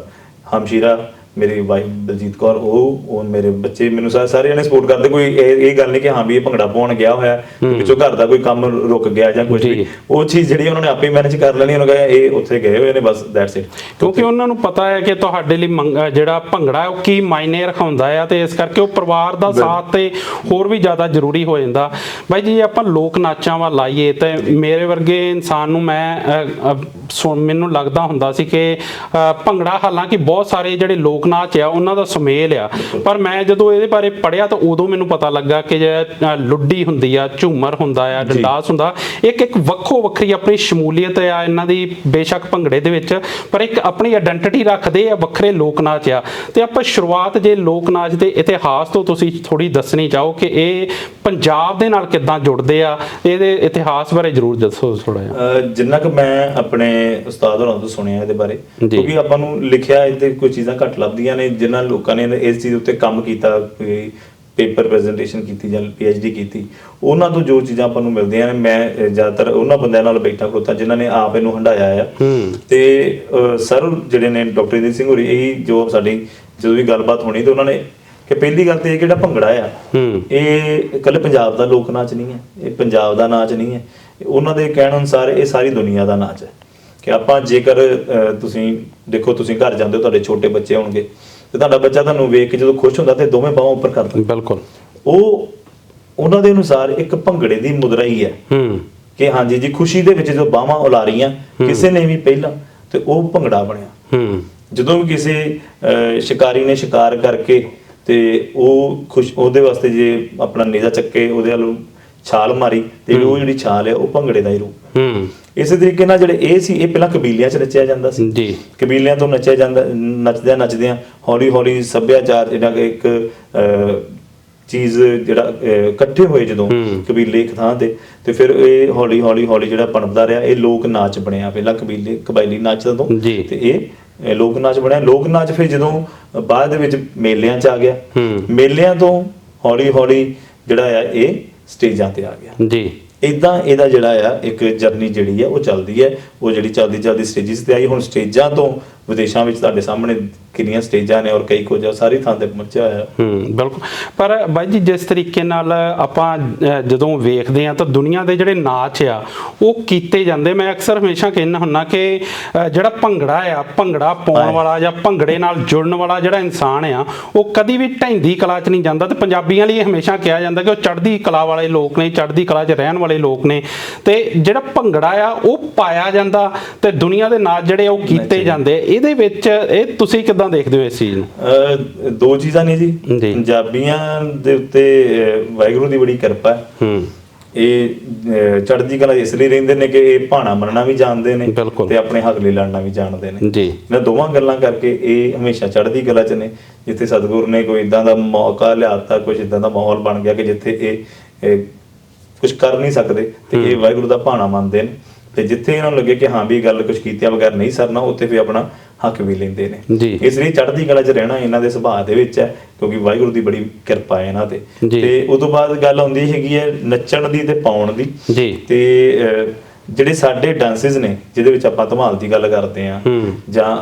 ਹਮਸ਼ੀਰਾ, ਮੇਰੀ ਵਾਈਫ ਬਲਜੀਤ ਕੌਰ, ਉਹ ਮੇਰੇ ਬੱਚੇ ਮੈਨੂੰ ਸਾਰਿਆਂ ਨੇ ਸਪੋਰਟ ਕਰਦੇ। ਕੋਈ ਇਹ ਗੱਲ ਨਹੀਂ ਕਿ ਹਾਂ ਵੀ ਇਹ ਭੰਗੜਾ ਪਾਉਣ ਗਿਆ ਹੋਇਆ ਵਿੱਚੋਂ ਘਰ ਦਾ ਕੋਈ ਕੰਮ ਰੁਕ ਗਿਆ ਜਾਂ ਕੁਝ ਵੀ, ਉਹ ਚੀਜ਼ ਜਿਹੜੀ ਉਹਨਾਂ ਨੇ ਆਪੇ ਮੈਨੇਜ ਕਰ ਲੈਣੀ। ਉਹਨਾਂ ਕਹੇ ਇਹ ਉੱਥੇ ਗਏ ਹੋਏ ਨੇ, ਬਸ ਦੈਟਸ ਇਟ। ਕਿਉਂਕਿ ਉਹਨਾਂ ਨੂੰ ਪਤਾ ਹੈ ਕਿ ਤੁਹਾਡੇ ਲਈ ਜਿਹੜਾ ਭੰਗੜਾ ਉਹ ਕੀ ਮਾਇਨੇ ਰਖਾਉਂਦਾ ਆ, ਤੇ ਇਸ ਕਰਕੇ ਉਹ ਪਰਿਵਾਰ ਦਾ ਸਾਥ ਤੇ ਹੋਰ ਵੀ ਜ਼ਿਆਦਾ ਜ਼ਰੂਰੀ ਹੋ ਜਾਂਦਾ। ਬਾਈ ਜੀ, ਆਪਾਂ ਲੋਕ ਨਾਚਾਂ ਵੱਲ ਆਈਏ ਤੇ ਮੇਰੇ ਵਰਗੇ ਇਨਸਾਨ ਨੂੰ ਮੈਨੂੰ ਲੱਗਦਾ ਹੁੰਦਾ ਸੀ ਕਿ ਭੰਗੜਾ, ਹਾਲਾਂਕਿ ਬਹੁਤ ਸਾਰੇ ਜਿਹੜੇ ਲੋਕ ਨਾਚ ਆ ਉਹਨਾਂ ਦਾ ਸੁਮੇਲ ਆ, ਪਰ ਮੈਂ ਜਦੋਂ ਇਹਦੇ ਬਾਰੇ ਪੜ੍ਹਿਆ ਤਾਂ ਉਦੋਂ ਮੈਨੂੰ ਪਤਾ ਲੱਗਾ ਕਿ ਲੁੱਡੀ ਹੁੰਦੀ ਆ, ਝੂਮਰ ਹੁੰਦਾ ਆ, ਡੰਡਾਸ ਹੁੰਦਾ, ਇੱਕ ਵੱਖੋ ਵੱਖਰੀ ਆਪਣੀ ਸ਼ਮੂਲੀਅਤ ਆ ਇਹਨਾਂ ਦੀ ਬੇਸ਼ੱਕ ਭੰਗੜੇ ਦੇ ਵਿੱਚ, ਪਰ ਇੱਕ ਆਪਣੀ ਆਇਡੈਂਟੀਟੀ ਰੱਖਦੇ ਆ, ਵੱਖਰੇ ਲੋਕ ਨਾਚ ਆ। ਤੇ ਆਪਾਂ ਸ਼ੁਰੂਆਤ ਜੇ ਲੋਕ ਨਾਚ ਦੇ ਇਤਿਹਾਸ ਤੋਂ ਤੁਸੀਂ ਥੋੜੀ ਦੱਸਣੀ ਚਾਹੋ ਕਿ ਇਹ ਪੰਜਾਬ ਦੇ ਨਾਲ ਕਿੱਦਾਂ ਜੁੜਦੇ ਆ, ਇਹਦੇ ਇਤਿਹਾਸ ਬਾਰੇ ਜ਼ਰੂਰ ਦੱਸੋ ਥੋੜਾ ਜਿਹਾ। ਜਿੰਨਾ ਕਿ ਮੈਂ ਆਪਣੇ ਉਸਤਾਦ ਹੋਰਾਂ ਤੋਂ ਸੁਣਿਆ ਇਹਦੇ ਬਾਰੇ, ਕਿਉਂਕਿ ਆਪਾਂ ਨੂੰ ਲਿਖਿਆ ਇਹਦੇ ਕੋਈ ਚੀਜ਼ਾਂ ਘੱਟ ਲੱਭਦੀਆਂ ਨੇ, ਜਿਨ੍ਹਾਂ ਲੋਕਾਂ ਨੇ ਇਸ ਚੀਜ਼ ਉੱਤੇ ਕੰਮ ਕੀਤਾ, ਪੇਪਰ ਪ੍ਰੈਜੈਂਟੇਸ਼ਨ ਕੀਤੀ ਜਾਂ PhD ਕੀਤੀ, ਉਹਨਾਂ ਤੋਂ ਜੋ ਚੀਜ਼ਾਂ ਆਪਾਂ ਨੂੰ ਮਿਲਦੀਆਂ ਨੇ, ਮੈਂ ਜ਼ਿਆਦਾਤਰ ਉਹਨਾਂ ਬੰਦਿਆਂ ਨਾਲ ਬੈਠਾ ਖਲੋਤਾ ਜਿਨ੍ਹਾਂ ਨੇ ਆਪ ਇਹਨੂੰ ਹੰਢਾਇਆ ਆ। ਤੇ ਸਰ ਜਿਹੜੇ ਨੇ ਡਾਕਟਰ ਇੰਦਰ ਸਿੰਘ ਹੋਰੀ, ਇਹੀ ਜੋ ਸਾਡੀ ਜਦੋਂ ਵੀ ਗੱਲਬਾਤ ਹੋਣੀ ਤੇ ਉਹਨਾਂ ਨੇ ਕਿ ਪਹਿਲੀ ਗੱਲ ਤੇ ਇਹ ਜਿਹੜਾ ਭੰਗੜਾ ਆ, ਇਹ ਇਕੱਲੇ ਪੰਜਾਬ ਦਾ ਲੋਕ ਨਾਚ ਨਹੀਂ ਹੈ, ਇਹ ਪੰਜਾਬ ਦਾ ਨਾਚ ਨਹੀਂ ਹੈ, ਉਹਨਾਂ ਦੇ ਕਹਿਣ ਅਨੁਸਾਰ ਇਹ ਸਾਰੀ ਦੁਨੀਆ ਦਾ ਨਾਚ ਹੈ। ਕਿ ਆਪਾਂ ਜੇਕਰ ਤੁਸੀਂ ਦੇਖੋ, ਤੁਸੀਂ ਘਰ ਜਾਂਦੇ ਹੋ, ਤੁਹਾਡੇ ਛੋਟੇ ਬੱਚੇ ਹੋਣਗੇ ਤੇ ਤੁਹਾਡਾ ਬੱਚਾ ਤੁਹਾਨੂੰ ਵੇਖ ਕੇ ਜਦੋਂ ਖੁਸ਼ ਹੁੰਦਾ ਤੇ ਦੋਵੇਂ ਬਾਹਾਂ ਉੱਪਰ ਕਰਦਾ। ਬਿਲਕੁਲ, ਉਹ ਉਹਨਾਂ ਦੇ ਅਨੁਸਾਰ ਇੱਕ ਭੰਗੜੇ ਦੀ ਮੁਦਰਾ ਹੀ ਹੈ ਕਿ ਹਾਂਜੀ ਜੀ, ਖੁਸ਼ੀ ਦੇ ਵਿੱਚ ਜੋ ਬਾਹਾਂ ਉਲਾਰੀਆਂ ਕਿਸੇ ਨੇ ਵੀ ਪਹਿਲਾਂ, ਤੇ ਉਹ ਭੰਗੜਾ ਬਣਿਆ। ਜਦੋਂ ਵੀ ਕਿਸੇ ਸ਼ਿਕਾਰੀ ਨੇ ਸ਼ਿਕਾਰ ਕਰਕੇ ਤੇ ਉਹ ਉਹਦੇ ਵਾਸਤੇ ਜੇ ਆਪਣਾ ਨੇਜ਼ਾ ਚੱਕੇ, ਉਹਦੇ ਵੱਲੋਂ ਛਾਲ ਮਾਰੀ ਤੇ ਉਹ ਜਿਹੜੀ ਛਾਲ ਹੈ ਉਹ ਭੰਗੜੇ ਦਾ ਹੀ ਰੂਪ। ਇਸੇ ਤਰੀਕੇ ਨਾਲ ਜਿਹੜੇ ਇਹ ਸੀ, ਇਹ ਪਹਿਲਾਂ ਕਬੀਲਿਆਂ 'ਚ ਨੱਚਿਆ ਜਾਂਦਾ ਸੀ ਜੀ, ਕਬੀਲਿਆਂ ਤੋਂ ਨੱਚਿਆ ਜਾਂਦਾ, ਨੱਚਦਿਆਂ ਹੌਲੀ ਹੌਲੀ ਸੱਭਿਆਚਾਰ ਜਿਹੜਾ ਇੱਕ ਚੀਜ਼ ਜਿਹੜਾ ਇਕੱਠੇ ਹੋਏ ਜਦੋਂ ਕਬੀਲੇ ਇੱਕ ਥਾਂ ਤੇ ਫਿਰ ਇਹ ਹੌਲੀ ਹੌਲੀ ਜਿਹੜਾ ਬਣਦਾ ਰਿਹਾ, ਇਹ ਲੋਕ ਨਾਚ ਬਣਿਆ। ਪਹਿਲਾਂ ਕਬਾਇਲੀ ਨਾਚ ਤੋਂ ਤੇ ਇਹ ਲੋਕ ਨਾਚ ਬਣਿਆ। ਲੋਕ ਨਾਚ ਫਿਰ ਜਦੋਂ ਬਾਅਦ ਦੇ ਵਿੱਚ ਮੇਲਿਆਂ 'ਚ ਆ ਗਿਆ, ਮੇਲਿਆਂ ਤੋਂ ਹੌਲੀ ਹੌਲੀ ਜਿਹੜਾ ਆ ਇਹ ਸਟੇਜਾਂ ਤੇ ਆ ਗਿਆ ਜੀ। ਇਦਾਂ ਇਹਦਾ ਜਿਹੜਾ ਆ ਇੱਕ ਜਰਨੀ ਜਿਹੜੀ ਆ ਉਹ ਚੱਲਦੀ ਹੈ, ਉਹ ਜਿਹੜੀ ਚੱਲਦੀ ਸਟੇਜਿਸ ਤੇ ਆਈ। ਹੁਣ ਸਟੇਜਾਂ ਤੋਂ ਵਿਦੇਸ਼ਾਂ ਵਿੱਚ ਤੁਹਾਡੇ ਸਾਹਮਣੇ ਕਿੰਨੀਆਂ ਸਟੇਜਾਂ ਨੇ ਔਰ ਕਈ ਕੁਝ ਸਾਰੀ ਥਾਂ ਤੇ ਪਹੁੰਚਿਆ ਹੋਇਆ। ਬਿਲਕੁਲ। ਪਰ ਬਾਈ ਜੀ, ਜਿਸ ਤਰੀਕੇ ਨਾਲ ਆਪਾਂ ਜਦੋਂ ਵੇਖਦੇ ਆ ਤਾਂ ਦੁਨੀਆ ਦੇ ਜਿਹੜੇ ਨਾਚ ਆ ਉਹ ਕੀਤੇ ਜਾਂਦੇ, ਮੈਂ ਅਕਸਰ ਹਮੇਸ਼ਾ ਕਹਿੰਦਾ ਹੁੰਦਾ ਕਿ ਜਿਹੜਾ ਭੰਗੜਾ ਆ, ਭੰਗੜਾ ਪਾਉਣ ਵਾਲਾ ਜਾਂ ਭੰਗੜੇ ਨਾਲ ਜੁੜਨ ਵਾਲਾ ਜਿਹੜਾ ਇਨਸਾਨ ਆ, ਉਹ ਕਦੀ ਵੀ ਢਹਿੰਦੀ ਕਲਾ 'ਚ ਨਹੀਂ ਜਾਂਦਾ। ਤੇ ਪੰਜਾਬੀਆਂ ਲਈ ਹਮੇਸ਼ਾ ਕਿਹਾ ਜਾਂਦਾ ਕਿ ਉਹ ਚੜ੍ਹਦੀ ਕਲਾ ਵਾਲੇ ਲੋਕ ਨੇ, ਚੜ੍ਹਦੀ ਕਲਾ 'ਚ ਰਹਿਣ ਵਾਲੇ ਲੋਕ ਨੇ। ਤੇ ਜਿਹੜਾ ਭੰਗੜਾ ਆ ਉਹ ਪਾਇਆ ਜਾਂਦਾ ਤੇ ਦੁਨੀਆ ਦੇ ਨਾਚ ਜਿਹੜੇ ਉਹ ਕੀਤੇ ਜਾਂਦੇ। ਇਹਦੇ ਵਿੱਚ ਇਹ ਤੁਸੀਂ ਕਿੱਦਾਂ ਦੇਖਦੇ ਹੋ ਇਸ ਚੀਜ਼ ਨੂੰ? ਦੋ ਚੀਜ਼ਾਂ ਨੇ ਜੀ। ਪੰਜਾਬੀਆਂ ਦੇ ਉੱਤੇ ਵਾਹਿਗੁਰੂ ਦੀ ਬੜੀ ਕਿਰਪਾ ਹੈ। ਇਹ ਚੜ੍ਹਦੀ ਕਲਾ ਇਸ ਲਈ ਰਹਿੰਦੇ ਨੇ ਕਿ ਇਹ ਭਾਣਾ ਮੰਨਣਾ ਵੀ ਜਾਣਦੇ ਨੇ ਤੇ ਆਪਣੇ ਹੱਕ ਲਈ ਲੜਨਾ ਵੀ ਜਾਣਦੇ ਨੇ ਜੀ। ਇਹਨਾਂ ਦੋਵਾਂ ਗੱਲਾਂ ਕਰਕੇ ਇਹ ਹਮੇਸ਼ਾ ਚੜ੍ਹਦੀ ਕਲਾ 'ਚ ਨੇ। ਜਿੱਥੇ ਸਤਿਗੁਰੂ ਨੇ ਕੋਈ ਇਦਾਂ ਦਾ ਮੌਕਾ ਲਿਆਤਾ, ਕੁਝ ਇਦਾਂ ਦਾ ਮਾਹੌਲ ਬਣ ਗਿਆ ਕਿ ਜਿੱਥੇ ਇਹ ਕੁਝ ਕਰ ਨਹੀਂ ਸਕਦੇ ਤੇ ਇਹ ਵਾਹਿਗੁਰੂ ਦਾ ਭਾਣਾ ਮੰਨਦੇ ਨੇ। ਤੇ ਜਿੱਥੇ ਇਹਨਾਂ ਨੂੰ ਲੱਗੇ ਕਿ ਹਾਂ ਵੀ ਇਹ ਗੱਲ ਕੁਝ ਕੀਤਿਆਂ ਬਗੈਰ ਨਹੀਂ ਸਰਨਾ, ਉੱਥੇ ਵੀ ਆਪਣਾ ਹੱਕ ਵੀ ਲੈਂਦੇ ਨੇ। ਇਸ ਲਈ ਚੜ੍ਹਦੀ ਕਲਾ 'ਚ ਰਹਿਣਾ ਇਹਨਾਂ ਦੇ ਸੁਭਾਅ ਦੇ ਵਿੱਚ ਹੈ, ਕਿਉਂਕਿ ਵਾਹਿਗੁਰੂ ਦੀ ਬੜੀ ਕਿਰਪਾ ਹੈ ਇਹਨਾਂ ਤੇ। ਤੇ ਉਸ ਤੋਂ ਬਾਅਦ ਗੱਲ ਆਉਂਦੀ ਹੈਗੀ ਹੈ ਨੱਚਣ ਦੀ ਤੇ ਪਾਉਣ ਦੀ। ਤੇ ਜਿਹੜੇ ਸਾਡੇ ਡਾਂਸਿਸ ਨੇ, ਜਿਹਦੇ ਵਿੱਚ ਆਪਾਂ ਧਮਾਲ ਦੀ ਗੱਲ ਕਰਦੇ ਹਾਂ ਜਾਂ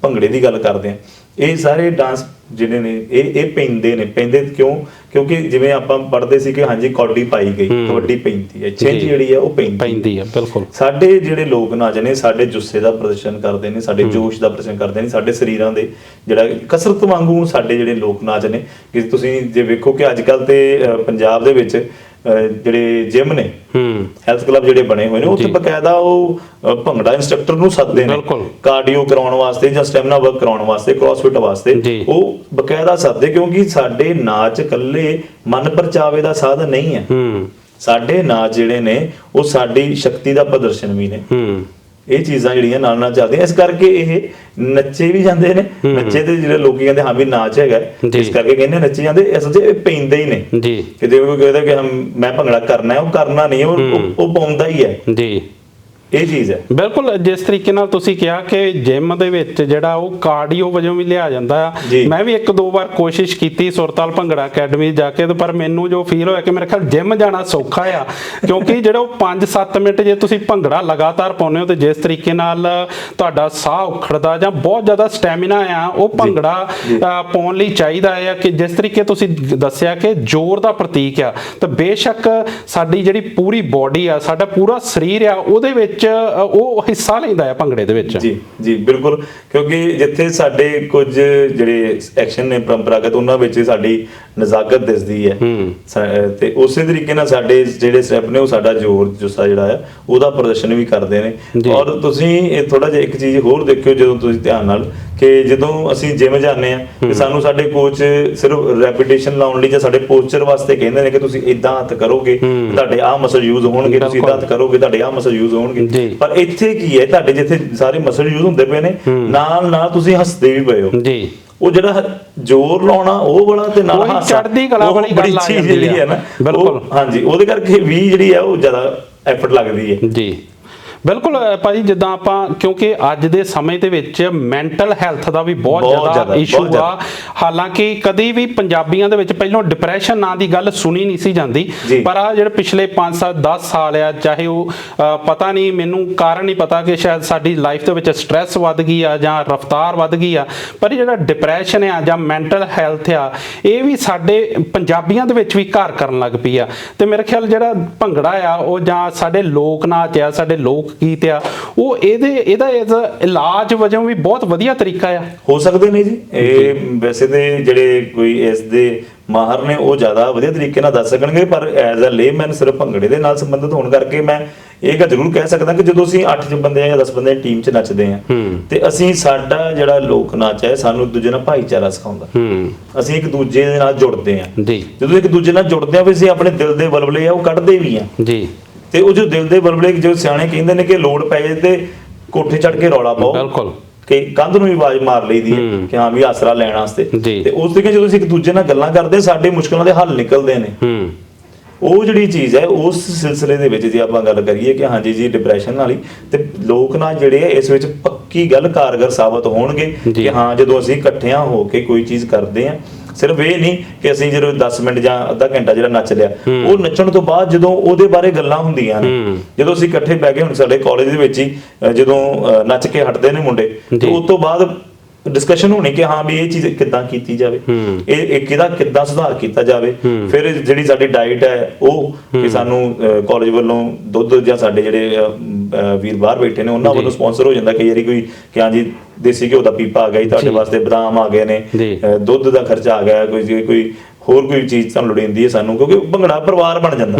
ਭੰਗੜੇ ਦੀ ਗੱਲ ਕਰਦੇ ਹਾਂ, ਇਹ ਸਾਰੇ ਡਾਂਸ ਜਿਹੜੇ ਨੇ ਇਹ ਪੈਂਦੇ ਕਿਉਂ? ਕਿਉਂਕਿ ਜਿਵੇਂ ਆਪਾਂ ਪੜ੍ਹਦੇ ਸੀ ਕਿ ਹਾਂਜੀ ਕੌਡੀ ਪਾਈ ਗਈ, ਕਬੱਡੀ ਪੈਂਦੀ ਹੈ, ਛਿੰਝ ਜਿਹੜੀ ਹੈ ਉਹ ਪੈਂਦੀ ਹੈ। ਬਿਲਕੁਲ ਸਾਡੇ ਜਿਹੜੇ ਲੋਕ ਨਾਚ ਨੇ ਸਾਡੇ ਜੁੱਸੇ ਦਾ ਪ੍ਰਦਰਸ਼ਨ ਕਰਦੇ ਨੇ, ਸਾਡੇ ਜੋਸ਼ ਦਾ ਪ੍ਰਦਰਸ਼ਨ ਕਰਦੇ ਨੇ, ਸਾਡੇ ਸਰੀਰਾਂ ਦੇ ਜਿਹੜਾ ਕਸਰਤ ਵਾਂਗੂ ਸਾਡੇ ਜਿਹੜੇ ਲੋਕ ਨਾਚ ਨੇ ਕਿ ਤੁਸੀਂ ਜੇ ਵੇਖੋ ਕਿ ਅੱਜ ਕੱਲ੍ਹ ਤੇ ਪੰਜਾਬ ਦੇ ਵਿੱਚ ਜਿਹੜੇ ਜਿਮ ਨੇ, ਹੈਲਥ ਕਲੱਬ ਜਿਹੜੇ ਬਣੇ ਹੋਏ ਨੇ, ਉੱਥੇ ਬਕਾਇਦਾ ਉਹ ਭੰਗੜਾ ਇੰਸਟ੍ਰਕਟਰ ਨੂੰ ਸੱਦਦੇ ਨੇ ਕਾਰਡੀਓ ਕਰਾਉਣ ਵਾਸਤੇ ਜਾਂ ਸਟੈਮਿਨਾ ਵਰਕ ਕਰਾਉਣ ਵਾਸਤੇ, ਕ੍ਰੋਸਫਿਟ ਵਾਸਤੇ ਉਹ ਬਕਾਇਦਾ ਸੱਦਦੇ, ਕਿਉਂਕਿ ਸਾਡੇ ਨਾਚ ਇਕੱਲੇ ਮਨ ਪਰਚਾਵੇ ਦਾ ਸਾਧਨ ਨਹੀਂ ਹੈ। ਸਾਡੇ ਨਾਚ ਜਿਹੜੇ ਨੇ ਉਹ ਸਾਡੀ ਸ਼ਕਤੀ ਦਾ ਪ੍ਰਦਰਸ਼ਨ ਵੀ ਨੇ। ਇਹ ਚੀਜ਼ਾਂ ਜਿਹੜੀਆਂ ਨਾਲ ਨਾਲ ਚੱਲਦੀਆਂ, ਇਸ ਕਰਕੇ ਇਹ ਨੱਚੇ ਵੀ ਜਾਂਦੇ ਨੇ। ਨੱਚੇ ਤੇ ਜਿਹੜੇ ਲੋਕੀ ਕਹਿੰਦੇ ਹਾਂ ਵੀ ਨਾਚ ਹੈਗਾ, ਇਸ ਕਰਕੇ ਕਹਿੰਦੇ ਨੱਚੇ ਜਾਂਦੇ, ਅਸਲ 'ਚ ਇਹ ਪੈਂਦੇ ਹੀ ਨੇ। ਕਿ ਜੇ ਕੋਈ ਕਹਿੰਦਾ ਕਿ ਮੈਂ ਭੰਗੜਾ ਕਰਨਾ ਹੈ, ਉਹ ਕਰਨਾ ਨਹੀਂ, ਉਹ ਪਾਉਂਦਾ ਹੀ ਹੈ। ਇਹ ਚੀਜ਼ ਹੈ। ਬਿਲਕੁਲ ਜਿਸ ਤਰੀਕੇ ਨਾਲ ਤੁਸੀਂ ਕਿਹਾ ਕਿ ਜਿਮ ਦੇ ਵਿੱਚ ਜਿਹੜਾ ਉਹ ਕਾਰਡੀਓ ਵਜੋਂ ਵੀ ਲਿਆ ਜਾਂਦਾ ਆ। ਮੈਂ ਵੀ 1-2 ਵਾਰ ਕੋਸ਼ਿਸ਼ ਕੀਤੀ ਸੁਰਤਾਲ ਭੰਗੜਾ ਅਕੈਡਮੀ ਜਾ ਕੇ, ਪਰ ਮੈਨੂੰ ਜੋ ਫੀਲ ਹੋਇਆ ਕਿ ਮੇਰੇ ਖਿਆਲ ਜਿਮ ਜਾਣਾ ਸੌਖਾ ਆ, ਕਿਉਂਕਿ ਜਿਹੜਾ ਉਹ 5-7 ਮਿੰਟ ਜੇ ਤੁਸੀਂ ਭੰਗੜਾ ਲਗਾਤਾਰ ਪਾਉਂਦੇ ਹੋ ਤੇ ਜਿਸ ਤਰੀਕੇ ਨਾਲ ਤੁਹਾਡਾ ਸਾਹ ਉਖੜਦਾ ਜਾਂ ਬਹੁਤ ਜ਼ਿਆਦਾ ਸਟੈਮਿਨਾ ਆ, ਉਹ ਭੰਗੜਾ ਪਾਉਣ ਲਈ ਚਾਹੀਦਾ ਆ। ਕਿ ਜਿਸ ਤਰੀਕੇ ਤੁਸੀਂ ਦੱਸਿਆ ਕਿ ਜ਼ੋਰ ਦਾ ਪ੍ਰਤੀਕ ਆ, ਤਾਂ ਬੇਸ਼ੱਕ ਸਾਡੀ ਜਿਹੜੀ ਪੂਰੀ ਬੋਡੀ ਆ, ਸਾਡਾ ਪੂਰਾ ਸਰੀਰ ਆ, ਉਹਦੇ ਵਿੱਚ ਉਹ ਹਿੱਸਾ ਲੈਂਦਾ ਹੈ ਭੰਗੜੇ ਦੇ ਵਿੱਚ। ਜੀ ਬਿਲਕੁਲ, ਕਿਉਂਕਿ ਜਿੱਥੇ ਸਾਡੇ ਕੁਝ ਜਿਹੜੇ ਐਕਸ਼ਨ ਨੇ ਪਰੰਪਰਾਗਤ, ਉਹਨਾਂ ਵਿੱਚ ਸਾਡੀ ਨਜ਼ਾਕਤ ਦਿਸਦੀ ਹੈ ਤੇ ਉਸੇ ਤਰੀਕੇ ਨਾਲ ਸਾਡੇ ਜਿਹੜੇ ਸਟੈਪ ਨੇ ਉਹ ਸਾਡਾ ਜ਼ੋਰ ਜੁੱਸਾ ਜਿਹੜਾ ਹੈ ਉਹਦਾ ਪ੍ਰਦਰਸ਼ਨ ਵੀ ਕਰਦੇ ਨੇ। ਔਰ ਤੁਸੀਂ ਇਹ ਥੋੜਾ ਜਿਹਾ ਇੱਕ ਚੀਜ਼ ਹੋਰ ਦੇਖਿਓ ਜਦੋਂ ਤੁਸੀਂ ਧਿਆਨ ਨਾਲ, ਕਿ ਜਦੋਂ ਅਸੀਂ ਜਿਮ ਜਾਂਦੇ ਆ ਤੇ ਸਾਨੂੰ ਸਾਡੇ ਕੋਚ ਸਿਰਫ ਰੈਪੀਟੇਸ਼ਨ ਲਾਉਣ ਲਈ ਜਾਂ ਸਾਡੇ ਪੋਸਚਰ ਵਾਸਤੇ ਕਹਿੰਦੇ ਨੇ ਕਿ ਤੁਸੀਂ ਇਦਾਂ ਹੱਥ ਕਰੋਗੇ ਤੁਹਾਡੇ ਆਹ ਮਸਲ ਯੂਜ਼ ਹੋਣਗੇ, ਤੁਸੀਂ ਇਦਾਂ ਹੱਥ ਕਰੋਗੇ ਤੁਹਾਡੇ ਆਹ ਮਸਲ ਯੂਜ਼ ਹੋਣਗੇ। ਪਰ ਇੱਥੇ ਕੀ ਹੈ, ਤੁਹਾਡੇ ਜਿੱਥੇ ਸਾਰੇ ਮਸਲ ਯੂਜ਼ ਹੁੰਦੇ ਪਏ ਨੇ, ਨਾਲ ਨਾਲ ਤੁਸੀਂ ਹੱਸਦੇ ਵੀ ਪਏ ਹੋ। ਉਹ ਜਿਹੜਾ ਜ਼ੋਰ ਲਾਉਣਾ ਉਹ ਵਾਲਾ ਤੇ ਨਾਲ ਹਾਸਾ, ਚੜ੍ਹਦੀ ਕਲਾ ਵਾਲੀ ਗੱਲ ਆ ਜਾਂਦੀ ਜਿਹੜੀ ਹੈ ਨਾ, ਬਿਲਕੁਲ ਹਾਂਜੀ, ਉਹਦੇ ਕਰਕੇ ਵੀ ਜਿਹੜੀ ਹੈ ਉਹ ਜ਼ਿਆਦਾ ਐਫਰਟ ਲੱਗਦੀ ਹੈ। ਜੀ ਬਿਲਕੁਲ ਭਾਜੀ, ਜਿੱਦਾਂ ਆਪਾਂ ਕਿਉਂਕਿ ਅੱਜ ਦੇ ਸਮੇਂ ਦੇ ਵਿੱਚ ਮੈਂਟਲ ਹੈਲਥ ਦਾ ਵੀ ਬਹੁਤ ਜ਼ਿਆਦਾ ਇਸ਼ੂ ਆ। ਹਾਲਾਂਕਿ ਕਦੀ ਵੀ ਪੰਜਾਬੀਆਂ ਦੇ ਵਿੱਚ ਪਹਿਲਾਂ ਡਿਪਰੈਸ਼ਨ ਨਾਂ ਦੀ ਗੱਲ ਸੁਣੀ ਨਹੀਂ ਸੀ ਜਾਂਦੀ, ਪਰ ਆ ਜਿਹੜੇ ਪਿਛਲੇ 5-10 ਸਾਲ ਆ, ਚਾਹੇ ਉਹ ਪਤਾ ਨਹੀਂ, ਮੈਨੂੰ ਕਾਰਨ ਨਹੀਂ ਪਤਾ ਕਿ ਸ਼ਾਇਦ ਸਾਡੀ ਲਾਈਫ ਦੇ ਵਿੱਚ ਸਟ੍ਰੈਸ ਵੱਧ ਗਈ ਆ ਜਾਂ ਰਫ਼ਤਾਰ ਵੱਧ ਗਈ ਆ, ਪਰ ਜਿਹੜਾ ਡਿਪਰੈਸ਼ਨ ਆ ਜਾਂ ਮੈਂਟਲ ਹੈਲਥ ਆ, ਇਹ ਵੀ ਸਾਡੇ ਪੰਜਾਬੀਆਂ ਦੇ ਵਿੱਚ ਵੀ ਘਰ ਕਰਨ ਲੱਗ ਪਈ ਆ। ਤੇ ਮੇਰੇ ਖਿਆਲ ਜਿਹੜਾ ਭੰਗੜਾ ਆ ਉਹ ਜਾਂ ਸਾਡੇ ਲੋਕ ਨਾਚ ਆ, ਸਾਡੇ ਲੋਕ ਗੀਤ ਆ, ਉਹ ਇਹਦਾ ਇਲਾਜ ਵਜੋਂ ਵੀ ਬਹੁਤ ਵਧੀਆ ਤਰੀਕਾ ਆ। ਹੋ ਸਕਦੇ ਨੇ ਜੀ, ਇਹ ਵੈਸੇ ਤੇ ਜਿਹੜੇ ਕੋਈ ਇਸ ਦੇ ਮਾਹਰ ਨੇ ਉਹ ਜ਼ਿਆਦਾ ਵਧੀਆ ਤਰੀਕੇ ਨਾਲ ਦੱਸ ਸਕਣਗੇ, ਪਰ ਐਜ਼ ਅ ਲੇਮੈਨ ਸਿਰਫ ਭੰਗੜੇ ਦੇ ਨਾਲ ਸੰਬੰਧਿਤ ਹੋਣ ਕਰਕੇ ਮੈਂ ਇਹ ਗੱਲ ਜ਼ਰੂਰ ਕਹਿ ਸਕਦਾ ਕਿ ਜਦੋਂ ਅਸੀਂ 8 ਬੰਦੇ ਜਾਂ 10 ਬੰਦੇ ਦੀ ਟੀਮ 'ਚ ਨੱਚਦੇ ਆ ਤੇ ਅਸੀਂ, ਸਾਡਾ ਜਿਹੜਾ ਲੋਕ ਨਾਚ ਹੈ ਸਾਨੂੰ ਦੂਜੇ ਨਾਲ ਭਾਈਚਾਰਾ ਸਿਖਾਉਂਦਾ। ਅਸੀਂ ਇੱਕ ਦੂਜੇ ਦੇ ਨਾਲ ਜੁੜਦੇ ਆ। ਜਦੋਂ ਇੱਕ ਦੂਜੇ ਨਾਲ ਜੁੜਦੇ ਆ, ਫਿਰ ਅਸੀਂ ਆਪਣੇ ਦਿਲ ਦੇ ਬਲਬਲੇ ਆ ਉਹ ਕੱਢਦੇ ਵੀ ਆ। ਤੇ ਉਹ ਜੋ ਦਿਲ ਦੇ ਬਲਬਲੇ, ਜੋ ਸਿਆਣੇ ਕਹਿੰਦੇ ਨੇ ਕਿ ਲੋੜ ਪੈ ਜਾਏ ਤੇ ਕੋਠੇ ਚੜ ਕੇ ਰੌਲਾ ਪਾਓ, ਬਿਲਕੁਲ, ਕਿ ਕੰਧ ਨੂੰ ਵੀ ਆਵਾਜ਼ ਮਾਰ ਲਈਦੀ ਹੈ ਕਿ ਹਾਂ ਵੀ ਆਸਰਾ ਲੈਣ ਵਾਸਤੇ। ਤੇ ਉਸ ਤਰੀਕੇ ਜਦੋਂ ਅਸੀਂ ਇੱਕ ਦੂਜੇ ਨਾਲ ਗੱਲਾਂ ਕਰਦੇ, ਸਾਡੇ ਮੁਸ਼ਕਲਾਂ ਦੇ ਹੱਲ ਨਿਕਲਦੇ ਨੇ। ਉਹ ਜਿਹੜੀ ਚੀਜ਼ ਹੈ, ਉਸ ਸਿਲਸਿਲੇ ਦੇ ਵਿੱਚ ਜੇ ਆਪਾਂ ਗੱਲ ਕਰੀਏ ਕਿ ਹਾਂਜੀ ਜੀ ਡਿਪਰੈਸ਼ਨ ਵਾਲੀ, ਤੇ ਲੋਕ ਨਾਚ ਜਿਹੜੇ ਆ ਇਸ ਵਿੱਚ ਪੱਕੀ ਗੱਲ ਕਾਰਗਰ ਸਾਬਤ ਹੋਣਗੇ ਕਿ ਹਾਂ ਜਦੋਂ ਅਸੀਂ ਇਕੱਠਿਆਂ ਹੋ ਕੇ ਕੋਈ ਚੀਜ਼ ਕਰਦੇ ਆ, ਸਿਰਫ ਇਹ ਨਹੀਂ ਕਿ ਅਸੀਂ ਜਦੋਂ 10 ਮਿੰਟ ਜਾਂ ਅੱਧਾ ਘੰਟਾ ਜਿਹੜਾ ਨੱਚ ਲਿਆ, ਉਹ ਨੱਚਣ ਤੋਂ ਬਾਅਦ ਜਦੋਂ ਉਹਦੇ ਬਾਰੇ ਗੱਲਾਂ ਹੁੰਦੀਆਂ ਨੇ, ਜਦੋਂ ਅਸੀਂ ਇਕੱਠੇ ਬਹਿ ਕੇ, ਹੁਣ ਸਾਡੇ ਕਾਲਜ ਦੇ ਵਿੱਚ ਹੀ ਜਦੋਂ ਨੱਚ ਕੇ ਹਟਦੇ ਨੇ ਮੁੰਡੇ, ਤੇ ਉਸ ਤੋਂ ਬਾਅਦ ਡਿਸਕਸ਼ਨ ਹੋਣੀ ਕਿ ਹਾਂ ਵੀ ਇਹ ਚੀਜ਼ ਕਿੱਦਾਂ ਕੀਤੀ ਜਾਵੇ, ਇਹ ਕਿੱਦਾਂ ਸੁਧਾਰ ਕੀਤਾ ਜਾਵੇ। ਫਿਰ ਜਿਹੜੀ ਸਾਡੀ ਡਾਈਟ ਹੈ ਉਹ ਕਿ ਸਾਨੂੰ ਕਾਲਜ ਵੱਲੋਂ ਦੁੱਧ, ਜਾਂ ਸਾਡੇ ਜਿਹੜੇ ਵੀਰ ਬਾਹਰ ਬੈਠੇ ਨੇ ਉਹਨਾਂ ਵੱਲੋਂ ਸਪਾਂਸਰ ਹੋ ਜਾਂਦਾ ਕਈ ਵਾਰੀ, ਕੋਈ ਕਿ ਹਾਂ ਜੀ ਦੇਸੀ ਘਿਓ ਦਾ ਪੀਪਾ ਆ ਗਿਆ ਜੀ ਤੁਹਾਡੇ ਵਾਸਤੇ, ਬਦਾਮ ਆ ਗਏ ਨੇ, ਦੁੱਧ ਦਾ ਖਰਚਾ ਆ ਗਿਆ, ਕੋਈ ਹੋਰ ਕੋਈ ਚੀਜ਼ ਤੁਹਾਨੂੰ ਲੋੜੀਂਦੀ ਹੈ ਸਾਨੂੰ, ਕਿਉਂਕਿ ਭੰਗੜਾ ਪਰਿਵਾਰ ਬਣ ਜਾਂਦਾ।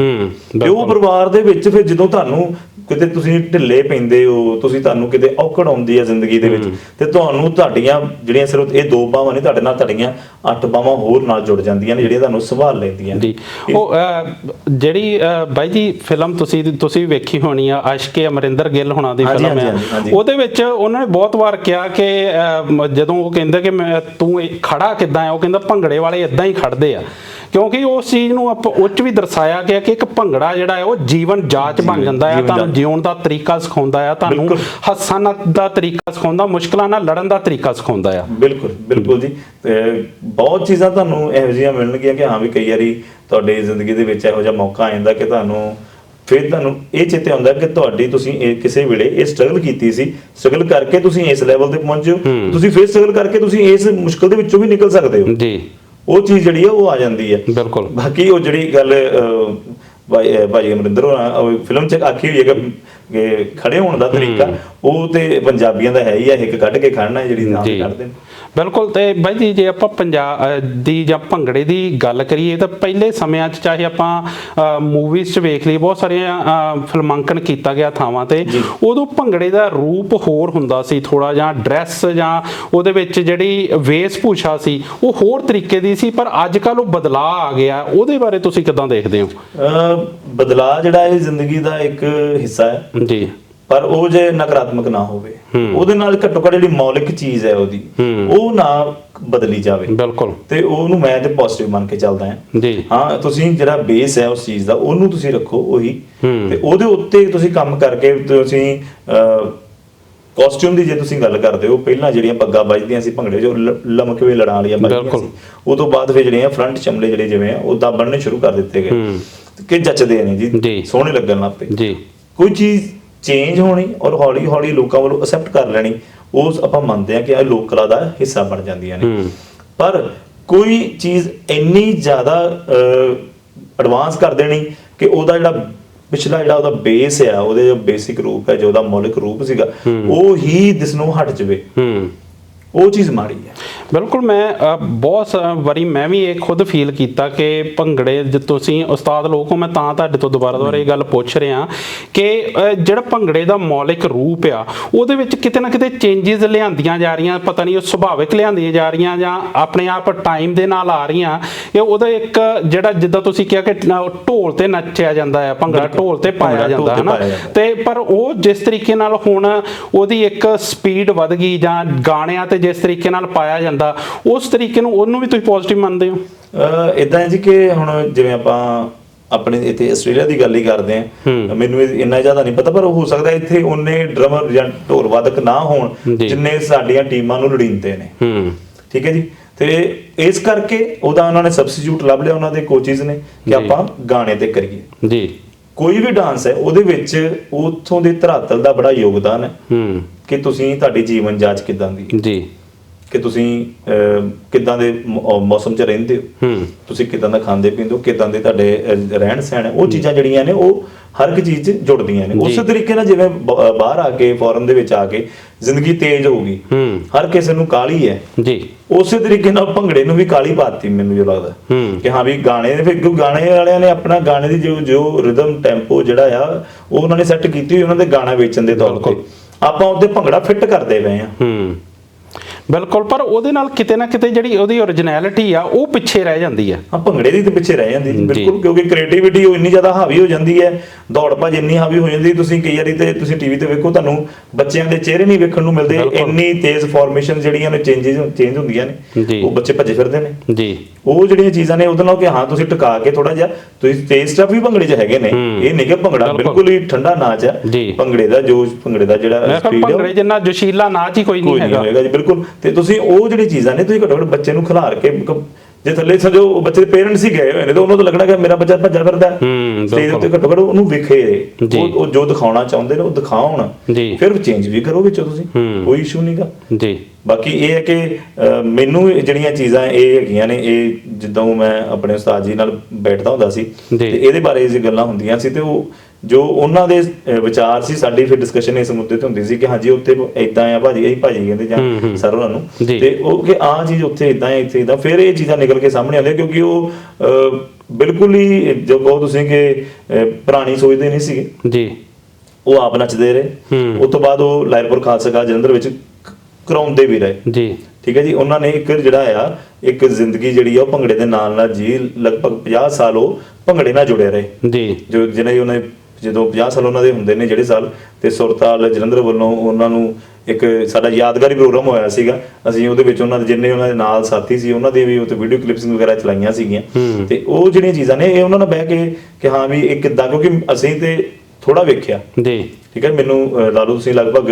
ਤੇ ਉਹ ਪਰਿਵਾਰ ਦੇ ਵਿੱਚ ਫਿਰ ਜਦੋਂ ਤੁਹਾਨੂੰ ਕਿਤੇ ਤੁਸੀਂ ਢਿੱਲੇ ਪੈਂਦੇ ਹੋ, ਤੁਹਾਨੂੰ ਕਿਤੇ ਔਕੜ ਆਉਂਦੀ ਹੈ ਜ਼ਿੰਦਗੀ ਦੇ ਵਿੱਚ, ਤੇ ਤੁਹਾਨੂੰ ਤੁਹਾਡੀਆਂ ਜਿਹੜੀਆਂ ਸਿਰਫ ਇਹ 2 ਬਾਹਾਂ ਨਹੀਂ, ਤੁਹਾਡੇ ਨਾਲ ਤੁਹਾਡੀਆਂ 8 ਬਾਹਾਂ ਹੋਰ ਨਾਲ ਜੁੜ ਜਾਂਦੀਆਂ ਨੇ, ਜਿਹੜੀਆਂ ਤੁਹਾਨੂੰ ਸੰਭਾਲ ਲੈਂਦੀਆਂ ਨੇ। ਉਹ ਜਿਹੜੀ ਬਾਈ ਜੀ ਫਿਲਮ ਤੁਸੀਂ ਵੇਖੀ ਹੋਣੀ ਆ, ਆਸ਼ਕੇ ਅਮਰਿੰਦਰ ਗਿੱਲ ਹੋਣਾ ਦੀ ਫਿਲਮ ਹੈ, ਉਹਦੇ ਵਿੱਚ ਉਹਨਾਂ ਨੇ ਬਹੁਤ ਵਾਰ ਕਿਹਾ ਕਿ ਜਦੋਂ ਉਹ ਕਹਿੰਦੇ ਕਿ ਤੂੰ ਖੜਾ ਕਿੱਦਾਂ ਆ, ਉਹ ਕਹਿੰਦਾ ਭੰਗੜੇ ਵਾਲੇ ਇਦਾਂ ਹੀ ਖੜਦੇ ਆ, ਕਿਉਂਕਿ ਉਸ ਚੀਜ਼ ਨੂੰ ਆਪਾਂ ਉਹ 'ਚ ਵੀ ਦਰਸਾਇਆ ਗਿਆ ਕਿ ਇੱਕ ਭੰਗੜਾ ਜਿਹੜਾ ਹੈ ਉਹ ਜੀਵਨ ਜਾਚ ਬਣ ਜਾਂਦਾ ਹੈ, ਤੁਹਾਨੂੰ ਜਿਉਣ ਦਾ ਤਰੀਕਾ ਸਿਖਾਉਂਦਾ ਆ, ਤੁਹਾਨੂੰ ਹੱਸਣ ਦਾ ਤਰੀਕਾ ਸਿਖਾਉਂਦਾ, ਮੁਸ਼ਕਲਾਂ ਨਾਲ ਲੜਨ ਦਾ ਤਰੀਕਾ ਸਿਖਾਉਂਦਾ ਆ। ਬਿਲਕੁਲ ਜੀ, ਬਹੁਤ ਚੀਜ਼ਾਂ ਤੁਹਾਨੂੰ ਇਹੋ ਜਿਹੀਆਂ ਮਿਲਣਗੀਆਂ ਕਿ ਹਾਂ ਵੀ ਕਈ ਵਾਰੀ ਤੁਹਾਡੀ ਜ਼ਿੰਦਗੀ ਦੇ ਵਿੱਚ ਇਹੋ ਜਿਹਾ ਮੌਕਾ ਆ ਜਾਂਦਾ ਕਿ ਤੁਹਾਨੂੰ ਫਿਰ ਤੁਹਾਨੂੰ ਇਹ ਚੇਤੇ ਆਉਂਦਾ ਕਿ ਤੁਹਾਡੀ ਤੁਸੀਂ ਕਿਸੇ ਵੇਲੇ ਇਹ ਸਟਰਗਲ ਕੀਤੀ ਸੀ, ਸਟਰਗਲ ਕਰਕੇ ਤੁਸੀਂ ਇਸ ਲੈਵਲ ਤੇ ਪਹੁੰਚੇ ਹੋ, ਤੁਸੀਂ ਫਿਰ ਸਟਰਗਲ ਕਰਕੇ ਤੁਸੀਂ ਇਸ ਮੁਸ਼ਕਲ ਦੇ ਵਿੱਚੋਂ ਵੀ ਨਿਕਲ ਸਕਦੇ ਹੋ ਜੀ। ਉਹ ਚੀਜ਼ ਜਿਹੜੀ ਆ ਉਹ ਆ ਜਾਂਦੀ ਹੈ। ਬਿਲਕੁਲ। ਬਾਕੀ ਉਹ ਜਿਹੜੀ ਗੱਲ ਭਾਈ ਅਮਰਿੰਦਰ ਫਿਲਮ 'ਚ ਆਖੀ ਹੋਈ ਹੈ ਕਿ ਖੜੇ ਹੋਣ ਦਾ ਤਰੀਕਾ, ਉਹ ਤੇ ਪੰਜਾਬੀਆਂ ਦਾ ਹੈ ਹੀ ਆ, ਇੱਕ ਕੱਢ ਕੇ ਖੜਨਾ ਜਿਹੜੀ ਨਾਲ ਕੱਢਦੇ ਨੇ। ਬਿਲਕੁਲ। ਤੇ ਬਾਈ ਜੀ ਜੇ ਆਪਾਂ ਪੰਜਾਬ ਦੀ ਜਾਂ ਭੰਗੜੇ ਦੀ ਗੱਲ ਕਰੀਏ ਤਾਂ ਪਹਿਲੇ ਸਮਿਆਂ 'ਚ ਚਾਹੇ ਆਪਾਂ ਮੂਵੀਜ਼ 'ਚ ਵੇਖ ਲਈ, ਬਹੁਤ ਸਾਰੀਆਂ ਫਿਲਮਾਂਕਣ ਕੀਤਾ ਗਿਆ ਥਾਵਾਂ ਤੇ, ਉਦੋਂ ਭੰਗੜੇ ਦਾ ਰੂਪ ਹੋਰ ਹੁੰਦਾ ਸੀ ਥੋੜਾ, ਜਾਂ ਡਰੈਸ ਜਾਂ ਉਹਦੇ ਵਿੱਚ ਜਿਹੜੀ ਵੇਸ਼ ਭੂਸ਼ਾ ਸੀ ਉਹ ਹੋਰ ਤਰੀਕੇ ਦੀ ਸੀ, ਪਰ ਅੱਜ ਕੱਲ੍ਹ ਉਹ ਬਦਲਾਅ ਆ ਗਿਆ। ਉਹਦੇ ਬਾਰੇ ਤੁਸੀਂ ਕਿੱਦਾਂ ਦੇਖਦੇ ਹੋ? ਬਦਲਾਅ ਜਿਹੜਾ ਇਹ ਜ਼ਿੰਦਗੀ ਦਾ ਇੱਕ ਹਿੱਸਾ ਹੈ ਜੀ, ਪਰ ਉਹ ਜੇ ਨਕਾਰਾਤਮਕ ਨਾ ਹੋਵੇ, ਉਹਦੇ ਨਾਲ ਘੱਟੋ ਘੱਟ ਜਿਹੜੀ ਮੌਲਿਕ ਚੀਜ਼ ਹੈ ਉਹਦੀ ਉਹ ਨਾ ਬਦਲੀ ਜਾਵੇ। ਬਿਲਕੁਲ। ਤੇ ਉਹਨੂੰ ਮੈਂ ਤੇ ਪੋਜ਼ਿਟਿਵ ਮੰਨ ਕੇ ਚੱਲਦਾ ਹਾਂ ਜੀ। ਹਾਂ, ਤੁਸੀਂ ਜਿਹੜਾ ਬੇਸ ਹੈ ਉਸ ਚੀਜ਼ ਦਾ ਉਹਨੂੰ ਤੁਸੀਂ ਰੱਖੋ ਉਹੀ, ਤੇ ਉਹਦੇ ਉੱਤੇ ਤੁਸੀਂ ਕੰਮ ਕਰਕੇ ਤੁਸੀਂ ਕਾਸਟਿਊਮ ਦੀ ਜੇ ਤੁਸੀਂ ਗੱਲ ਕਰਦੇ ਹੋ, ਪਹਿਲਾਂ ਜਿਹੜੀਆਂ ਪੱਗਾਂ ਵੱਜਦੀਆਂ ਸੀ ਭੰਗੜੇ ਜੋ ਲਮਕਵੇਂ ਲੜਾਂ ਵਾਲੀਆਂ ਵੱਜਦੀਆਂ ਸੀ, ਉਹ ਤੋਂ ਬਾਅਦ ਫਿਰ ਜਿਹੜੀਆਂ ਫਰੰਟ ਚਮੜੇ ਜਿਹੜੇ ਜਿਵੇਂ ਉਦਾਂ ਬਣਨੇ ਸ਼ੁਰੂ ਕਰ ਦਿੱਤੇ ਗਏ ਕਿ ਜੱਚਦੇ ਨੇ ਜੀ, ਸੋਹਣੇ ਲੱਗਣ ਲੱਗ ਪਏ ਜੀ। ਕੋਈ ਚੀਜ਼ ਚੇਂਜ ਹੋਣੀ ਔਰ ਹੌਲੀ ਹੌਲੀ ਲੋਕਾਂ ਵੱਲੋਂ ਅਸੈਪਟ ਕਰ ਲੈਣੀ, ਉਸ ਆਪਾਂ ਮੰਨਦੇ ਹਾਂ ਕਿ ਇਹ ਲੋਕ ਕਲਾ ਦਾ ਹਿੱਸਾ ਬਣ ਜਾਂਦੀਆਂ ਨੇ। ਪਰ ਕੋਈ ਚੀਜ਼ ਇੰਨੀ ਜ਼ਿਆਦਾ ਐਡਵਾਂਸ ਕਰ ਦੇਣੀ ਕਿ ਉਹਦਾ ਜਿਹੜਾ ਪਿਛਲਾ ਜਿਹੜਾ ਉਹਦਾ ਬੇਸ ਆ, ਉਹਦੇ ਜੋ ਬੇਸਿਕ ਰੂਪ ਹੈ, ਜੋ ਉਹਦਾ ਮੌਲਿਕ ਰੂਪ ਸੀਗਾ, ਉਹ ਹੀ ਦਿਸ ਨੂੰ ਹਟ ਜਾਵੇ, ਉਹ ਚੀਜ਼ ਮਾੜੀ ਹੈ। ਬਿਲਕੁਲ। ਮੈਂ ਬਹੁਤ ਵਾਰੀ ਮੈਂ ਵੀ ਇਹ ਖੁਦ ਫੀਲ ਕੀਤਾ ਕਿ ਭੰਗੜੇ ਤੁਸੀਂ ਉਸਤਾਦ ਲੋਕ ਹੋ, ਮੈਂ ਤਾਂ ਤੁਹਾਡੇ ਤੋਂ ਦੁਬਾਰਾ ਇਹ ਗੱਲ ਪੁੱਛ ਰਿਹਾ ਕਿ ਜਿਹੜਾ ਭੰਗੜੇ ਦਾ ਮੌਲਿਕ ਰੂਪ ਆ ਉਹਦੇ ਵਿੱਚ ਕਿਤੇ ਨਾ ਕਿਤੇ ਚੇਂਜਿਸ ਲਿਆਂਦੀਆਂ ਜਾ ਰਹੀਆਂ, ਪਤਾ ਨਹੀਂ ਉਹ ਸੁਭਾਵਿਕ ਲਿਆਂਦੀਆਂ ਜਾ ਰਹੀਆਂ ਜਾਂ ਆਪਣੇ ਆਪ ਟਾਈਮ ਦੇ ਨਾਲ ਆ ਰਹੀਆਂ। ਕਿ ਉਹਦਾ ਇੱਕ ਜਿਹੜਾ ਜਿੱਦਾਂ ਤੁਸੀਂ ਕਿਹਾ ਕਿ ਢੋਲ ਤੇ ਨੱਚਿਆ ਜਾਂਦਾ ਹੈ, ਭੰਗੜਾ ਢੋਲ ਤੇ ਪਾਇਆ ਜਾਂਦਾ ਹੈ ਨਾ, ਤੇ ਪਰ ਉਹ ਜਿਸ ਤਰੀਕੇ ਨਾਲ ਹੁਣ ਉਹਦੀ ਇੱਕ ਸਪੀਡ ਵੱਧ ਗਈ ਜਾਂ ਗਾਣਿਆਂ ਤੇ ਜਿਸ ਤਰੀਕੇ ਨਾਲ ਪਾਇਆ ਜਾਂਦਾ, ਉਸ ਤਰੀਕੇ ਨੂੰ ਉਹਨੂੰ ਵੀ ਤੁਸੀਂ ਪੋਜ਼ਿਟਿਵ ਮੰਨਦੇ ਹੋ? ਇਦਾਂ ਹੈ ਜੀ ਕਿ ਹੁਣ ਜਿਵੇਂ ਆਪਾਂ ਆਪਣੇ ਇੱਥੇ ਆਸਟ੍ਰੇਲੀਆ ਦੀ ਗੱਲ ਹੀ ਕਰਦੇ ਹਾਂ, ਮੈਨੂੰ ਇੰਨਾ ਜ਼ਿਆਦਾ ਨਹੀਂ ਪਤਾ, ਪਰ ਹੋ ਸਕਦਾ ਇੱਥੇ ਉਹਨੇ ਡਰਮਰ ਜਾਂ ਢੋਲ ਵਾਦਕ ਨਾ ਹੋਣ ਜਿੰਨੇ ਸਾਡੀਆਂ ਟੀਮਾਂ ਨੂੰ ਲੋੜੀਂਦੇ ਨੇ। ਠੀਕ ਹੈ ਜੀ। ਤੇ ਇਸ ਕਰਕੇ ਉਹਦਾ ਉਹਨਾਂ ਨੇ ਸਬਸਟੀਟਿਊਟ ਲੱਭ ਲਿਆ, ਉਹਨਾਂ ਦੇ ਕੋਚਿਸ ਨੇ, ਕਿ ਆਪਾਂ ਗਾਣੇ ਤੇ ਕਰੀਏ ਜੀ। ਕੋਈ ਵੀ ਡਾਂਸ ਹੈ ਉਹਦੇ ਵਿੱਚ ਉੱਥੋਂ ਦੇ ਧਰਾਤਲ ਦਾ ਬੜਾ ਯੋਗਦਾਨ ਹੈ ਕਿ ਤੁਸੀਂ ਤੁਹਾਡੀ ਜੀਵਨ ਜਾਂਚ ਕਿੱਦਾਂ ਦੀ ਜੀ, ਕਿ ਤੁਸੀਂ ਕਿੱਦਾਂ ਦੇ ਮੌਸਮ 'ਚ ਰਹਿੰਦੇ ਹੋ, ਤੁਸੀਂ ਕਿੱਦਾਂ ਦਾ ਖਾਂਦੇ ਪੀਂਦੇ ਹੋ, ਕਿੱਦਾਂ ਦੇ ਤੁਹਾਡੇ ਰਹਿਣ ਸਹਿਣ ਹੈ, ਉਹ ਚੀਜ਼ਾਂ ਜਿਹੜੀਆਂ ਨੇ ਉਹ ਹਰ ਇੱਕ ਚੀਜ਼ 'ਚ ਜੁੜਦੀਆਂ ਨੇ। ਉਸੇ ਤਰੀਕੇ ਨਾਲ ਜਿਵੇਂ ਬਾਹਰ ਆ ਕੇ ਫੋਰਨ ਦੇ ਵਿੱਚ ਆ ਕੇ ਜ਼ਿੰਦਗੀ ਤੇਜ਼ ਹੋਊਗੀ, ਹਰ ਕਿਸੇ ਨੂੰ ਕਾਹਲੀ ਹੈ ਜੀ, ਉਸੇ ਤਰੀਕੇ ਨਾਲ ਭੰਗੜੇ ਨੂੰ ਵੀ ਕਾਹਲੀ ਪਾਤੀ ਮੈਨੂੰ ਜੋ ਲੱਗਦਾ ਕਿ ਹਾਂ ਵੀ ਗਾਣੇ ਨੇ, ਫਿਰ ਗਾਣੇ ਵਾਲਿਆਂ ਨੇ ਆਪਣਾ ਗਾਣੇ ਦੀ ਜੋ ਰਿਦਮ ਟੈਂਪੋ ਜਿਹੜਾ ਆ ਉਹ ਉਹਨਾਂ ਨੇ ਸੈੱਟ ਕੀਤੀ ਹੋਈ, ਉਹਨਾਂ ਦੇ ਗਾਣਾ ਵੇਚਣ ਦੇ ਤੌਰ ਤੇ ਆਪਾਂ ਉਹਦੇ ਭੰਗੜਾ ਫਿੱਟ ਕਰਦੇ ਪਏ ਆ। ਬਿਲਕੁਲ। ਪਰ ਉਹਦੇ ਨਾਲ ਕਿਤੇ ਨਾ ਕਿਤੇ ਜਿਹੜੀ ਉਹਦੀ ਓਰੀਜਨੈਲਿਟੀ ਆ ਉਹ ਪਿੱਛੇ ਰਹਿ ਜਾਂਦੀ ਹੈ। ਹਾਂ, ਭੰਗੜੇ ਦੀ ਤੇ ਪਿੱਛੇ ਰਹਿ ਜਾਂਦੀ ਬਿਲਕੁਲ, ਕਿਉਂਕਿ ਕ੍ਰੀਏਟੀਵਿਟੀ ਉਹ ਇੰਨੀ ਜ਼ਿਆਦਾ ਹਾਵੀ ਹੋ ਜਾਂਦੀ ਹੈ, ਦੌੜ ਭੱਜ ਇੰਨੀ ਹਾਵੀ ਹੋ ਜਾਂਦੀ। ਤੁਸੀਂ ਕਈ ਵਾਰੀ ਤੇ ਤੁਸੀਂ ਟੀਵੀ ਤੇ ਵੇਖੋ, ਤੁਹਾਨੂੰ ਬੱਚਿਆਂ ਦੇ ਚਿਹਰੇ ਨਹੀਂ ਵੇਖਣ ਨੂੰ ਮਿਲਦੇ, ਇੰਨੀ ਤੇਜ਼ ਫਾਰਮੇਸ਼ਨ ਜਿਹੜੀਆਂ ਨੇ ਚੇਂਜ ਹੁੰਦੀਆਂ ਨੇ, ਉਹ ਬੱਚੇ ਭੱਜੇ ਫਿਰਦੇ ਨੇ ਜੀ। ਉਹ ਜਿਹੜੀਆਂ ਚੀਜ਼ਾਂ ਨੇ ਉਹਦੇ ਨਾਲ ਕਿ ਹਾਂ ਤੁਸੀਂ ਟਿਕਾ ਕੇ ਥੋੜਾ ਜਿਹਾ ਤੁਸੀਂ ਤੇਜ਼ ਸਟੈਪ ਵੀ ਭੰਗੜੇ 'ਚ ਹੈਗੇ ਨੇ, ਇਹ ਨਹੀਂ ਕਿ ਭੰਗੜਾ ਬਿਲਕੁਲ ਹੀ ਠੰਡਾ ਨਾਚ ਹੈ। ਭੰਗੜੇ ਦਾ ਜੋਸ਼, ਭੰਗੜੇ ਦਾ ਜਿਹੜਾ ਸਪੀਡ, ਭੰਗੜੇ ਜਿੰਨਾ ਜੋਸ਼ੀਲਾ ਨਾਚ ਹੀ ਕੋਈ ਨਹੀਂ ਹੈਗਾ ਜੀ। ਬਿਲਕੁਲ। ਤੇ ਤੁਸੀਂ ਉਹ ਜਿਹੜੀ ਚੀਜ਼ਾਂ ਨੇ ਤੁਸੀਂ ਘੱਟੋ ਘੱਟ ਬੱਚੇ ਨੂੰ ਖਿਲਾਰ ਕੇ, ਜੇ ਥੱਲੇ ਸਮਝੋ ਬੱਚੇ ਦੇ ਪੇਰੈਂਟਸ ਹੀ ਗਏ ਹੋਏ ਨੇ ਤਾਂ ਉਹਨਾਂ ਤੋਂ ਲੱਗਣਾ ਕਿ ਮੇਰਾ ਬੱਚਾ ਭੱਜਾ ਫਿਰਦਾ ਸਟੇਜ ਉੱਤੇ, ਘੱਟੋ ਘੱਟ ਉਹਨੂੰ ਵਿਖੇ, ਉਹ ਜੋ ਦਿਖਾਉਣਾ ਚਾਹੁੰਦੇ ਨੇ ਉਹ ਦਿਖਾਉਣ, ਫਿਰ ਚੇਂਜ ਵੀ ਕਰੋ ਵਿੱਚੋਂ ਤੁਸੀਂ, ਕੋਈ ਇਸ਼ੂ ਨਹੀਂਗਾ ਜੀ। ਬਾਕੀ ਇਹ ਹੈ ਕਿ ਮੈਨੂੰ ਜਿਹੜੀਆਂ ਚੀਜ਼ਾਂ ਇਹ ਹੈਗੀਆਂ ਨੇ, ਇਹ ਜਿੱਦਾਂ ਮੈਂ ਆਪਣੇ ਉਸਤਾਦ ਜੀ ਨਾਲ ਬੈਠਦਾ ਹੁੰਦਾ ਸੀ ਤੇ ਇਹਦੇ ਬਾਰੇ ਇਹ ਗੱਲਾਂ ਹੁੰਦੀਆਂ ਸੀ, ਤੇ ਉਹ ਜੋ ਉਹਨਾਂ ਦੇ ਵਿਚਾਰ ਸੀ, ਸਾਡੀ ਫਿਰ ਡਿਸਕਸ਼ਨ ਇਸ ਮੁੱਦੇ ਤੇ ਹੁੰਦੀ ਸੀ ਕਿ ਹਾਂਜੀ ਉੱਥੇ ਇਦਾਂ ਆ ਭਾਜੀ, ਇਹ ਭਾਜੀ ਕਹਿੰਦੇ ਜਾਂ ਸਰ ਉਹਨਾਂ ਨੂੰ, ਤੇ ਉਹ ਕਿ ਆਹ ਚੀਜ਼ ਉੱਥੇ ਇਦਾਂ ਹੈ, ਇੱਥੇ ਇਦਾਂ, ਫਿਰ ਇਹ ਚੀਜ਼ਾਂ ਨਿਕਲ ਕੇ ਸਾਹਮਣੇ ਆਉਂਦੀਆਂ, ਕਿਉਂਕਿ ਉਹ ਬਿਲਕੁਲ ਹੀ ਜੋ ਕਹੋ ਤੁਸੀਂ ਕਿ ਪੁਰਾਣੀ ਸੋਚਦੇ ਨਹੀਂ ਸੀਗੇ ਜੀ। ਉਹ ਆਪ ਨੱਚਦੇ ਰਹੇ, ਉਸ ਤੋਂ ਬਾਅਦ ਉਹ ਲਾਇਰਪੁਰ ਖਾਲਸਾ ਕਾਲਜ ਜਲੰਧਰ ਵਿੱਚ ਕਰਾਉਂਦੇ ਵੀ ਰਹੇ ਜੀ। ਠੀਕ ਹੈ ਜੀ। ਉਹਨਾਂ ਨੇ ਇੱਕ ਜਿਹੜਾ ਆ ਇੱਕ ਜ਼ਿੰਦਗੀ ਜਿਹੜੀ ਆ ਉਹ ਭੰਗੜੇ ਦੇ ਨਾਲ ਜੀ, ਲਗਭਗ 50 ਸਾਲ ਉਹ ਭੰਗੜੇ ਨਾਲ ਜੁੜੇ ਰਹੇ ਜੀ। ਜੋ ਜਿਹਨਾਂ ਉਹਨਾਂ ਜਦੋਂ 50 ਸਾਲ ਉਹਨਾਂ ਦੇ ਹੁੰਦੇ ਨੇ ਜਿਹੜੇ ਸਾਲ, ਤੇ ਸੁਰਤਾਲ ਜਲੰਧਰ ਵੱਲੋਂ ਉਹਨਾਂ ਨੂੰ ਇੱਕ ਸਾਡਾ ਯਾਦਗਾਰੀ ਪ੍ਰੋਗਰਾਮ ਹੋਇਆ ਸੀਗਾ, ਅਸੀਂ ਉਹਦੇ ਵਿੱਚ ਉਹਨਾਂ ਦੇ ਜਿੰਨੇ ਉਹਨਾਂ ਦੇ ਨਾਲ ਸਾਥੀ ਸੀ ਉਹਨਾਂ ਦੇ ਵੀ ਉੱਥੇ ਵੀਡੀਓ ਕਲਿੱਪਸ ਵਗੈਰਾ ਚਲਾਈਆਂ ਸੀਗੀਆਂ, ਤੇ ਉਹ ਜਿਹੜੀਆਂ ਚੀਜ਼ਾਂ ਨੇ ਇਹ ਉਹਨਾਂ ਨਾਲ ਬਹਿ ਕੇ ਕਿ ਹਾਂ ਵੀ ਇਹ ਕਿੱਦਾਂ, ਕਿਉਂਕਿ ਅਸੀਂ ਤੇ ਥੋੜਾ ਵੇਖਿਆ ਜੀ। ਠੀਕ ਹੈ। ਮੈਨੂੰ ਲਾ ਲਓ ਤੁਸੀਂ ਲਗਭਗ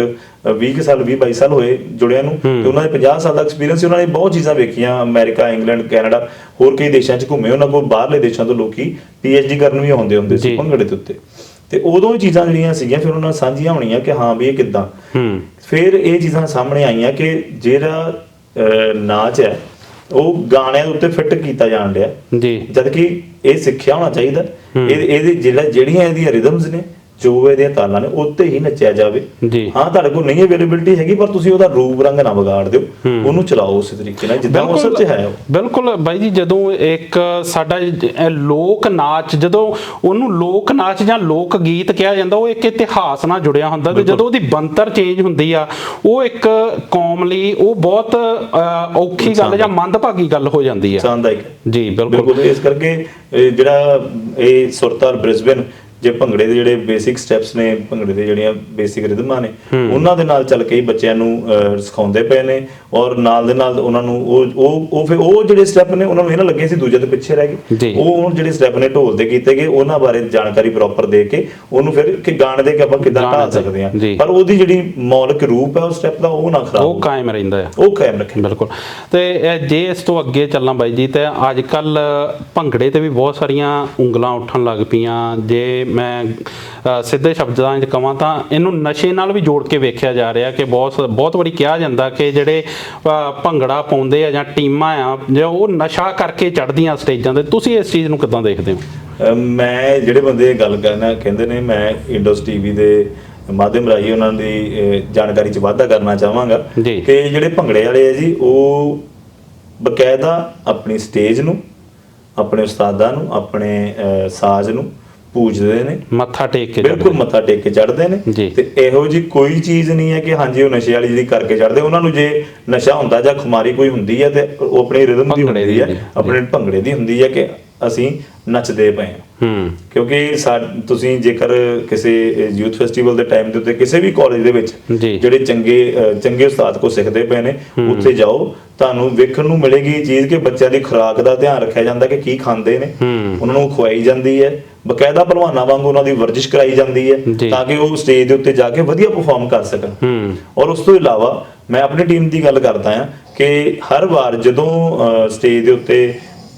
20 ਸਾਲ 22 ਸਾਲ ਹੋਏ ਜੁੜਿਆਂ ਨੂੰ, ਤੇ ਉਹਨਾਂ ਦੇ 50 ਸਾਲ ਦਾ ਐਕਸਪੀਰੀਅੰਸ ਸੀ, ਉਹਨਾਂ ਨੇ ਬਹੁਤ ਚੀਜ਼ਾਂ ਵੇਖੀਆਂ, ਅਮਰੀਕਾ, ਇੰਗਲੈਂਡ, ਕੈਨੇਡਾ, ਹੋਰ ਕਈ ਦੇਸ਼ਾਂ 'ਚ ਘੁੰਮੇ, ਉਹਨਾਂ ਕੋਲ ਬਾਹਰਲੇ ਦੇਸ਼ਾਂ ਤੋਂ ਲੋਕੀ PhD ਕਰਨ ਵੀ ਆਉਂਦੇ ਹੁੰਦੇ ਸੀ ਭੰਗੜੇ ਦੇ ਉੱਤੇ। ਤੇ ਉਦੋਂ ਇਹ ਚੀਜ਼ਾਂ ਜਿਹੜੀਆਂ ਸੀਗੀਆਂ ਫਿਰ ਉਹਨਾਂ ਨਾਲ ਸਾਂਝੀਆਂ ਹੋਣੀਆਂ ਕਿ ਹਾਂ ਵੀ ਇਹ ਕਿੱਦਾਂ। ਫਿਰ ਇਹ ਚੀਜ਼ਾਂ ਸਾਹਮਣੇ ਆਈਆਂ ਕਿ ਜਿਹੜਾ ਨਾਚ ਹੈ ਉਹ ਗਾਣਿਆਂ ਦੇ ਉੱਤੇ ਫਿੱਟ ਕੀਤਾ ਜਾਣ ਡਿਆ ਜੀ, ਜਦ ਕਿ ਇਹ ਸਿੱਖਿਆ ਹੋਣਾ ਚਾਹੀਦਾ। ਇਹਦੇ ਜਿਹੜੀਆਂ ਇਹਦੀਆਂ ਰਿਦਮਸ ਨੇ, ਜੋ ਇਹਦੀਆਂ ਤਾਲਾਂ ਨੇ, ਉੱਤੇ ਹੀ ਨੱਚਿਆ ਜਾਵੇ। ਹਾਂ ਤੁਹਾਡੇ ਕੋਲ ਨਹੀਂ ਅਵੇਲੇਬਿਲਿਟੀ ਹੈਗੀ ਪਰ ਤੁਸੀਂ ਉਹਦਾ ਰੂਪ ਰੰਗ ਨਾ ਵਿਗਾੜ ਦਿਓ, ਉਹਨੂੰ ਚਲਾਓ ਉਸੇ ਤਰੀਕੇ ਨਾਲ ਜਿੱਦਾਂ ਉਹ ਸੱਚ ਹੈ। ਬਿਲਕੁਲ ਬਾਈ ਜੀ, ਜਦੋਂ ਇੱਕ ਸਾਡਾ ਲੋਕ ਨਾਚ, ਜਦੋਂ ਉਹਨੂੰ ਲੋਕ ਨਾਚ ਜਾਂ ਲੋਕ ਗੀਤ ਕਿਹਾ ਜਾਂਦਾ, ਉਹ ਇੱਕ ਇਤਿਹਾਸ ਨਾਲ ਜੁੜਿਆ ਹੁੰਦਾ ਤੇ ਜਦੋਂ ਉਹਦੀ ਬਣਤਰ ਚੇਂਜ ਹੁੰਦੀ ਆ, ਉਹ ਇੱਕ ਕੌਮ ਲਈ ਉਹ ਬਹੁਤ ਔਖੀ ਗੱਲ ਜਾਂ ਮੰਦਭਾਗੀ ਗੱਲ ਹੋ ਜਾਂਦੀ ਆ। ਜੀ ਬਿਲਕੁਲ। ਇਸ ਕਰਕੇ ਜਿਹੜਾ ਇਹ ਸੁਰਤਾਲ ਬ੍ਰਿਸਬੇਨ ਜੇ ਭੰਗੜੇ ਦੇ ਜਿਹੜੇ ਬੇਸਿਕ ਸਟੈਪਸ ਨੇ, ਭੰਗੜੇ ਦੇ ਜਿਹੜੀਆਂ ਬੇਸਿਕ ਰਿਦਮਾਂ ਨੇ, ਉਹਨਾਂ ਦੇ ਨਾਲ ਚੱਲ ਕੇ ਹੀ ਬੱਚਿਆਂ ਨੂੰ ਸਿਖਾਉਂਦੇ ਪਏ ਨੇ। ਔਰ ਨਾਲ ਦੇ ਨਾਲ ਉਹਨਾਂ ਨੂੰ ਉਹ ਫਿਰ ਉਹ ਜਿਹੜੇ ਸਟੈਪ ਨੇ ਉਹਨਾਂ ਨੂੰ ਇਹ ਨਾ ਲੱਗੇ ਸੀ ਦੂਜੇ ਤੋਂ ਪਿੱਛੇ ਰਹਿ ਗਏ, ਉਹ ਜਿਹੜੇ ਸਟੈਪ ਨੇ ਢੋਲ ਦੇ ਕੀਤੇ ਗਏ, ਉਹਨਾਂ ਬਾਰੇ ਜਾਣਕਾਰੀ ਪ੍ਰੋਪਰ ਦੇ ਕੇ ਉਹਨੂੰ ਫਿਰ ਕਿ ਗਾਣੇ ਦੇ ਕੇ ਆਪਾਂ ਕਿੱਦਾਂ ਢਾਲ ਸਕਦੇ ਹਾਂ, ਪਰ ਉਹਦੀ ਜਿਹੜੀ ਮੌਲਿਕ ਰੂਪ ਹੈ ਉਸ ਸਟੈਪ ਦਾ ਉਹ ਨਾ ਖਰਾਬ, ਉਹ ਕਾਇਮ ਰਹਿੰਦਾ ਹੈ, ਉਹ ਕਾਇਮ ਰੱਖੇ। ਬਿਲਕੁਲ। ਤੇ ਜੇ ਇਸ ਤੋਂ ਅੱਗੇ ਚੱਲਾਂ ਬਾਈ ਜੀ, ਤੇ ਅੱਜ ਕੱਲ ਭੰਗੜੇ ਤੇ ਵੀ ਬਹੁਤ ਸਾਰੀਆਂ ਉਂਗਲਾਂ ਉੱਠਣ ਲੱਗ ਪਈਆਂ। ਜੇ ਮੈਂ ਸਿੱਧੇ ਸ਼ਬਦਾਂ 'ਚ ਕਹਾਂ ਤਾਂ ਇਹਨੂੰ ਨਸ਼ੇ ਨਾਲ ਵੀ ਜੋੜ ਕੇ ਵੇਖਿਆ ਜਾ ਰਿਹਾ ਕਿ ਬਹੁਤ ਵਾਰੀ ਕਿਹਾ ਜਾਂਦਾ ਕਿ ਜਿਹੜੇ ਭੰਗੜਾ ਪਾਉਂਦੇ ਆ ਜਾਂ ਟੀਮਾਂ ਆ ਜੇ ਉਹ ਨਸ਼ਾ ਕਰਕੇ ਚੜ੍ਹਦੀਆਂ ਸਟੇਜਾਂ ਤੇ। ਤੁਸੀਂ ਇਸ ਚੀਜ਼ ਨੂੰ ਕਿੱਦਾਂ ਦੇਖਦੇ ਹੋ? ਮੈਂ ਜਿਹੜੇ ਬੰਦੇ ਗੱਲ ਕਰਨਾ ਕਹਿੰਦੇ ਨੇ, ਮੈਂ ਇੰਡਸ ਟੀਵੀ ਦੇ ਮਾਧਿਅਮ ਰਾਹੀਂ ਉਹਨਾਂ ਦੀ ਜਾਣਕਾਰੀ 'ਚ ਵਾਧਾ ਕਰਨਾ ਚਾਹਾਂਗਾ ਕਿ ਜਿਹੜੇ ਭੰਗੜੇ ਵਾਲੇ ਆ ਜੀ, ਉਹ ਬਕਾਇਦਾ ਆਪਣੀ ਸਟੇਜ ਨੂੰ, ਆਪਣੇ ਉਸਤਾਦਾਂ ਨੂੰ, ਆਪਣੇ ਸਾਜ਼ ਨੂੰ ਪੂਜਦੇ ਨੇ, ਮੱਥਾ ਟੇਕ ਕੇ, ਬਿਲਕੁਲ ਮੱਥਾ ਟੇਕ ਕੇ ਚੜ੍ਹਦੇ ਨੇ। ਤੇ ਇਹੋ ਜੀ ਕੋਈ ਚੀਜ਼ ਨਹੀਂ ਹੈ ਕਿ ਹਾਂਜੀ ਉਹ ਨਸ਼ੇ ਵਾਲੀ ਜਿਹੜੀ ਕਰਕੇ ਚੜ੍ਹਦੇ। ਉਹਨਾਂ ਨੂੰ ਜੇ ਨਸ਼ਾ ਹੁੰਦਾ ਜਾਂ ਖੁਮਾਰੀ ਕੋਈ ਹੁੰਦੀ ਹੈ ਤੇ ਉਹ ਆਪਣੀ ਰਿਦਮ ਦੀ ਹੁੰਦੀ ਹੈ, ਆਪਣੇ ਭੰਗੜੇ ਦੀ ਹੁੰਦੀ ਹੈ ਕਿ ਅਸੀਂ ਨੱਚਦੇ ਪਏ ਹਾਂ। ਕਿਉਂਕਿ ਤੁਸੀਂ ਜੇਕਰ ਕਿਸੇ ਯੂਥ ਫੈਸਟੀਵਲ ਦੇ ਟਾਈਮ ਦੇ ਉੱਤੇ ਕਿਸੇ ਵੀ ਕਾਲਜ ਦੇ ਵਿੱਚ ਜਿਹੜੇ ਚੰਗੇ ਉਸਤਾਦ ਕੋ ਸਿੱਖਦੇ ਪਏ ਨੇ, ਉੱਥੇ ਜਾਓ, ਤੁਹਾਨੂੰ ਵੇਖਣ ਨੂੰ ਮਿਲੇਗੀ ਇਹ ਚੀਜ਼ ਕਿ ਬੱਚਿਆਂ ਦੀ ਖੁਰਾਕ ਦਾ ਧਿਆਨ ਰੱਖਿਆ ਜਾਂਦਾ ਕਿ ਕੀ ਖਾਂਦੇ ਨੇ, ਉਹਨਾਂ ਨੂੰ ਖਵਾਈ ਜਾਂਦੀ ਹੈ, ਬਕਾਇਦਾ ਪਹਿਲਵਾਨਾਂ ਵਾਂਗ ਉਹਨਾਂ ਦੀ ਵਰਜਿਸ਼ ਕਰਾਈ ਜਾਂਦੀ ਹੈ ਤਾਂ ਕਿ ਉਹ ਸਟੇਜ ਦੇ ਉੱਤੇ ਜਾ ਕੇ ਵਧੀਆ ਪਰਫਾਰਮ ਕਰ ਸਕਣ। ਔਰ ਉਸ ਤੋਂ ਇਲਾਵਾ ਮੈਂ ਆਪਣੀ ਟੀਮ ਦੀ ਗੱਲ ਕਰਦਾ ਹਾਂ ਕਿ ਹਰ ਵਾਰ ਜਦੋਂ ਸਟੇਜ ਦੇ ਉੱਤੇ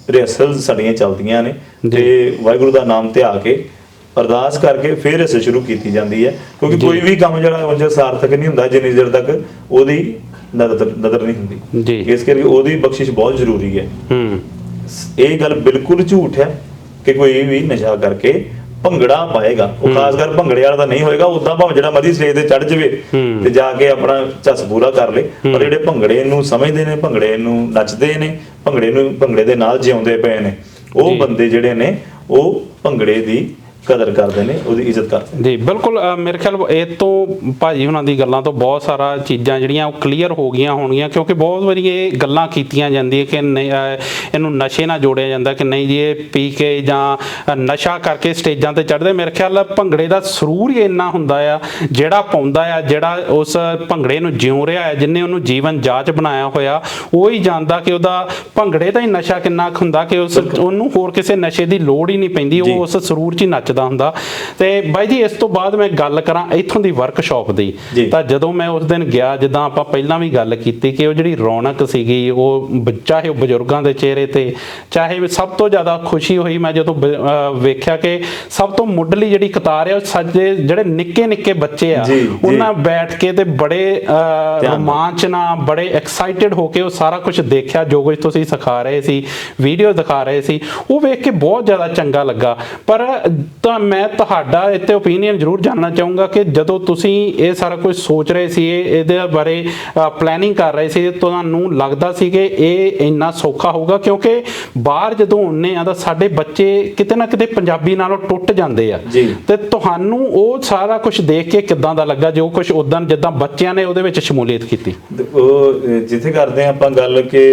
ਰਿਹਰਸਲ ਸਾਡੀਆਂ ਚੱਲਦੀਆਂ ਨੇ ਤੇ ਵਾਹਿਗੁਰੂ ਦਾ ਨਾਮ ਧਿਆ ਕੇ ਅਰਦਾਸ ਕਰਕੇ ਫਿਰ ਰਿਹਰਸਲ ਸ਼ੁਰੂ ਕੀਤੀ ਜਾਂਦੀ ਹੈ, ਕਿਉਂਕਿ ਕੋਈ ਵੀ ਕੰਮ ਜਿਹੜਾ ਉਹ ਸਾਰਥਕ ਨਹੀਂ ਹੁੰਦਾ ਜਿੰਨੀ ਦੇਰ ਤੱਕ ਉਹਦੀ ਨਜ਼ਰ ਨਹੀਂ ਹੁੰਦੀ। ਇਸ ਕਰਕੇ ਉਹਦੀ ਬਖਸ਼ਿਸ਼ ਬਹੁਤ ਜ਼ਰੂਰੀ ਹੈ। ਇਹ ਗੱਲ ਬਿਲਕੁਲ ਝੂਠ ਹੈ ਕਿ ਕੋਈ ਵੀ ਨਸ਼ਾ ਕਰਕੇ ਭੰਗੜਾ ਪਾਏਗਾ, ਉਹ ਖਾਸ ਕਰ ਭੰਗੜੇ ਵਾਲਾ ਤਾਂ ਨਹੀਂ ਹੋਏਗਾ। ਉਦਾਂ ਭਾਵੇਂ ਜਿਹੜਾ ਮਰਜ਼ੀ ਸਟੇਜ ਤੇ ਚੜ੍ਹ ਜਾਵੇ ਤੇ ਜਾ ਕੇ ਆਪਣਾ ਝੱਸ ਪੂਰਾ ਕਰ ਲੇ, ਪਰ ਜਿਹੜੇ ਭੰਗੜੇ ਨੂੰ ਸਮਝਦੇ ਨੇ, ਭੰਗੜੇ ਨੂੰ ਨੱਚਦੇ ਨੇ, ਭੰਗੜੇ ਦੇ ਨਾਲ ਜਿਉਂਦੇ ਪਏ ਨੇ, ਉਹ ਬੰਦੇ ਜਿਹੜੇ ਨੇ ਉਹ ਭੰਗੜੇ ਦੀ ਕਦਰ ਕਰਦੇ ਨੇ, ਉਹਦੀ ਇੱਜ਼ਤ ਕਰਦੇ ਨੇ। ਜੀ ਬਿਲਕੁਲ। ਮੇਰੇ ਖਿਆਲ ਇਹ ਤੋਂ ਭਾਜੀ ਉਹਨਾਂ ਦੀ ਗੱਲਾਂ ਤੋਂ ਬਹੁਤ ਸਾਰਾ ਚੀਜ਼ਾਂ ਜਿਹੜੀਆਂ ਉਹ ਕਲੀਅਰ ਹੋ ਗਈਆਂ ਹੋਣਗੀਆਂ, ਕਿਉਂਕਿ ਬਹੁਤ ਵਾਰੀ ਇਹ ਗੱਲਾਂ ਕੀਤੀਆਂ ਜਾਂਦੀਆਂ ਕਿ ਇਹਨੂੰ ਨਸ਼ੇ ਨਾਲ ਜੋੜਿਆ ਜਾਂਦਾ ਕਿ ਨਹੀਂ ਜੀ ਇਹ ਪੀ ਕੇ ਜਾਂ ਨਸ਼ਾ ਕਰਕੇ ਸਟੇਜਾਂ ਤੇ ਚੜ੍ਹਦੇ। ਮੇਰੇ ਖਿਆਲ ਭੰਗੜੇ ਦਾ ਸਰੂਰ ਹੀ ਇੰਨਾ ਹੁੰਦਾ ਆ, ਜਿਹੜਾ ਪਾਉਂਦਾ ਆ, ਜਿਹੜਾ ਉਸ ਭੰਗੜੇ ਨੂੰ ਜਿਉ ਰਿਹਾ ਹੈ, ਜਿਹਨੇ ਉਹਨੂੰ ਜੀਵਨ ਜਾਚ ਬਣਾਇਆ ਹੋਇਆ, ਉਹ ਹੀ ਜਾਣਦਾ ਕਿ ਉਹਦਾ ਭੰਗੜੇ ਦਾ ਹੀ ਨਸ਼ਾ ਕਿੰਨਾ ਕੁ ਹੁੰਦਾ ਕਿ ਉਹਨੂੰ ਹੋਰ ਕਿਸੇ ਨਸ਼ੇ ਦੀ ਲੋੜ ਹੀ ਨਹੀਂ ਪੈਂਦੀ, ਉਹ ਉਸ ਸਰੂਰ 'ਚ ਹੀ ਨੱਚਦਾ ਹੁੰਦਾ। ਤੇ ਬਾਈ ਜੀ ਇਸ ਤੋਂ ਬਾਅਦ ਮੈਂ ਗੱਲ ਕਰਾਂ ਇੱਥੋਂ ਦੀ ਵਰਕਸ਼ਾਪ ਦੀ, ਤਾਂ ਜਦੋਂ ਮੈਂ ਉਸ ਦਿਨ ਗਿਆ, ਜਿੱਦਾਂ ਆਪਾਂ ਪਹਿਲਾਂ ਵੀ ਗੱਲ ਕੀਤੀ ਕਿ ਉਹ ਜਿਹੜੀ ਰੌਣਕ ਸੀਗੀ, ਉਹ ਚਾਹੇ ਉਹ ਬਜ਼ੁਰਗਾਂ ਦੇ ਚਿਹਰੇ ਤੇ, ਚਾਹੇ ਸਭ ਤੋਂ ਜ਼ਿਆਦਾ ਖੁਸ਼ੀ ਹੋਈ ਮੈਂ ਜਦੋਂ ਵੇਖਿਆ ਕਿ ਸਭ ਤੋਂ ਮੁੱਢਲੀ ਜਿਹੜੀ ਕਤਾਰ ਹੈ ਉਹ ਸਾਡੇ ਜਿਹੜੇ ਨਿੱਕੇ ਨਿੱਕੇ ਬੱਚੇ ਆ, ਉਹਨਾਂ ਬੈਠ ਕੇ ਤੇ ਬੜੇ ਰੋਮਾਂਚ ਨਾਲ, ਬੜੇ ਐਕਸਾਈਟਿਡ ਹੋ ਕੇ ਉਹ ਸਾਰਾ ਕੁਝ ਦੇਖਿਆ ਜੋ ਕੁਝ ਤੁਸੀਂ ਸਿਖਾ ਰਹੇ ਸੀ, ਵੀਡੀਓ ਦਿਖਾ ਰਹੇ ਸੀ, ਉਹ ਵੇਖ ਕੇ ਬਹੁਤ ਜ਼ਿਆਦਾ ਚੰਗਾ ਲੱਗਾ। ਪਰ ਤਾਂ ਮੈਂ ਤੁਹਾਡਾ ਇੱਥੇ ਓਪੀਨੀਅਨ ਜ਼ਰੂਰ ਜਾਣਨਾ ਚਾਹੂੰਗਾ ਕਿ ਜਦੋਂ ਤੁਸੀਂ ਇਹ ਸਾਰਾ ਕੁਝ ਸੋਚ ਰਹੇ ਸੀ, ਇਹਦੇ ਬਾਰੇ ਪਲੈਨਿੰਗ ਕਰ ਰਹੇ ਸੀ, ਤੁਹਾਨੂੰ ਲੱਗਦਾ ਸੀ ਕਿ ਇਹ ਇੰਨਾ ਸੌਖਾ ਹੋਊਗਾ? ਕਿਉਂਕਿ ਬਾਹਰ ਜਦੋਂ ਆਉਂਦੇ ਆ ਤਾਂ ਸਾਡੇ ਬੱਚੇ ਕਿਤੇ ਨਾ ਕਿਤੇ ਪੰਜਾਬੀ ਨਾਲੋਂ ਟੁੱਟ ਜਾਂਦੇ ਆ, ਤੇ ਤੁਹਾਨੂੰ ਉਹ ਸਾਰਾ ਕੁਝ ਦੇਖ ਕੇ ਕਿੱਦਾਂ ਦਾ ਲੱਗਾ ਜੋ ਕੁਝ ਉਦੋਂ ਜਿੱਦਾਂ ਬੱਚਿਆਂ ਨੇ ਉਹਦੇ ਵਿੱਚ ਸ਼ਮੂਲੀਅਤ ਕੀਤੀ? ਉਹ ਜਿੱਥੇ ਕਰਦੇ ਆ ਆਪਾਂ ਗੱਲ ਕਿ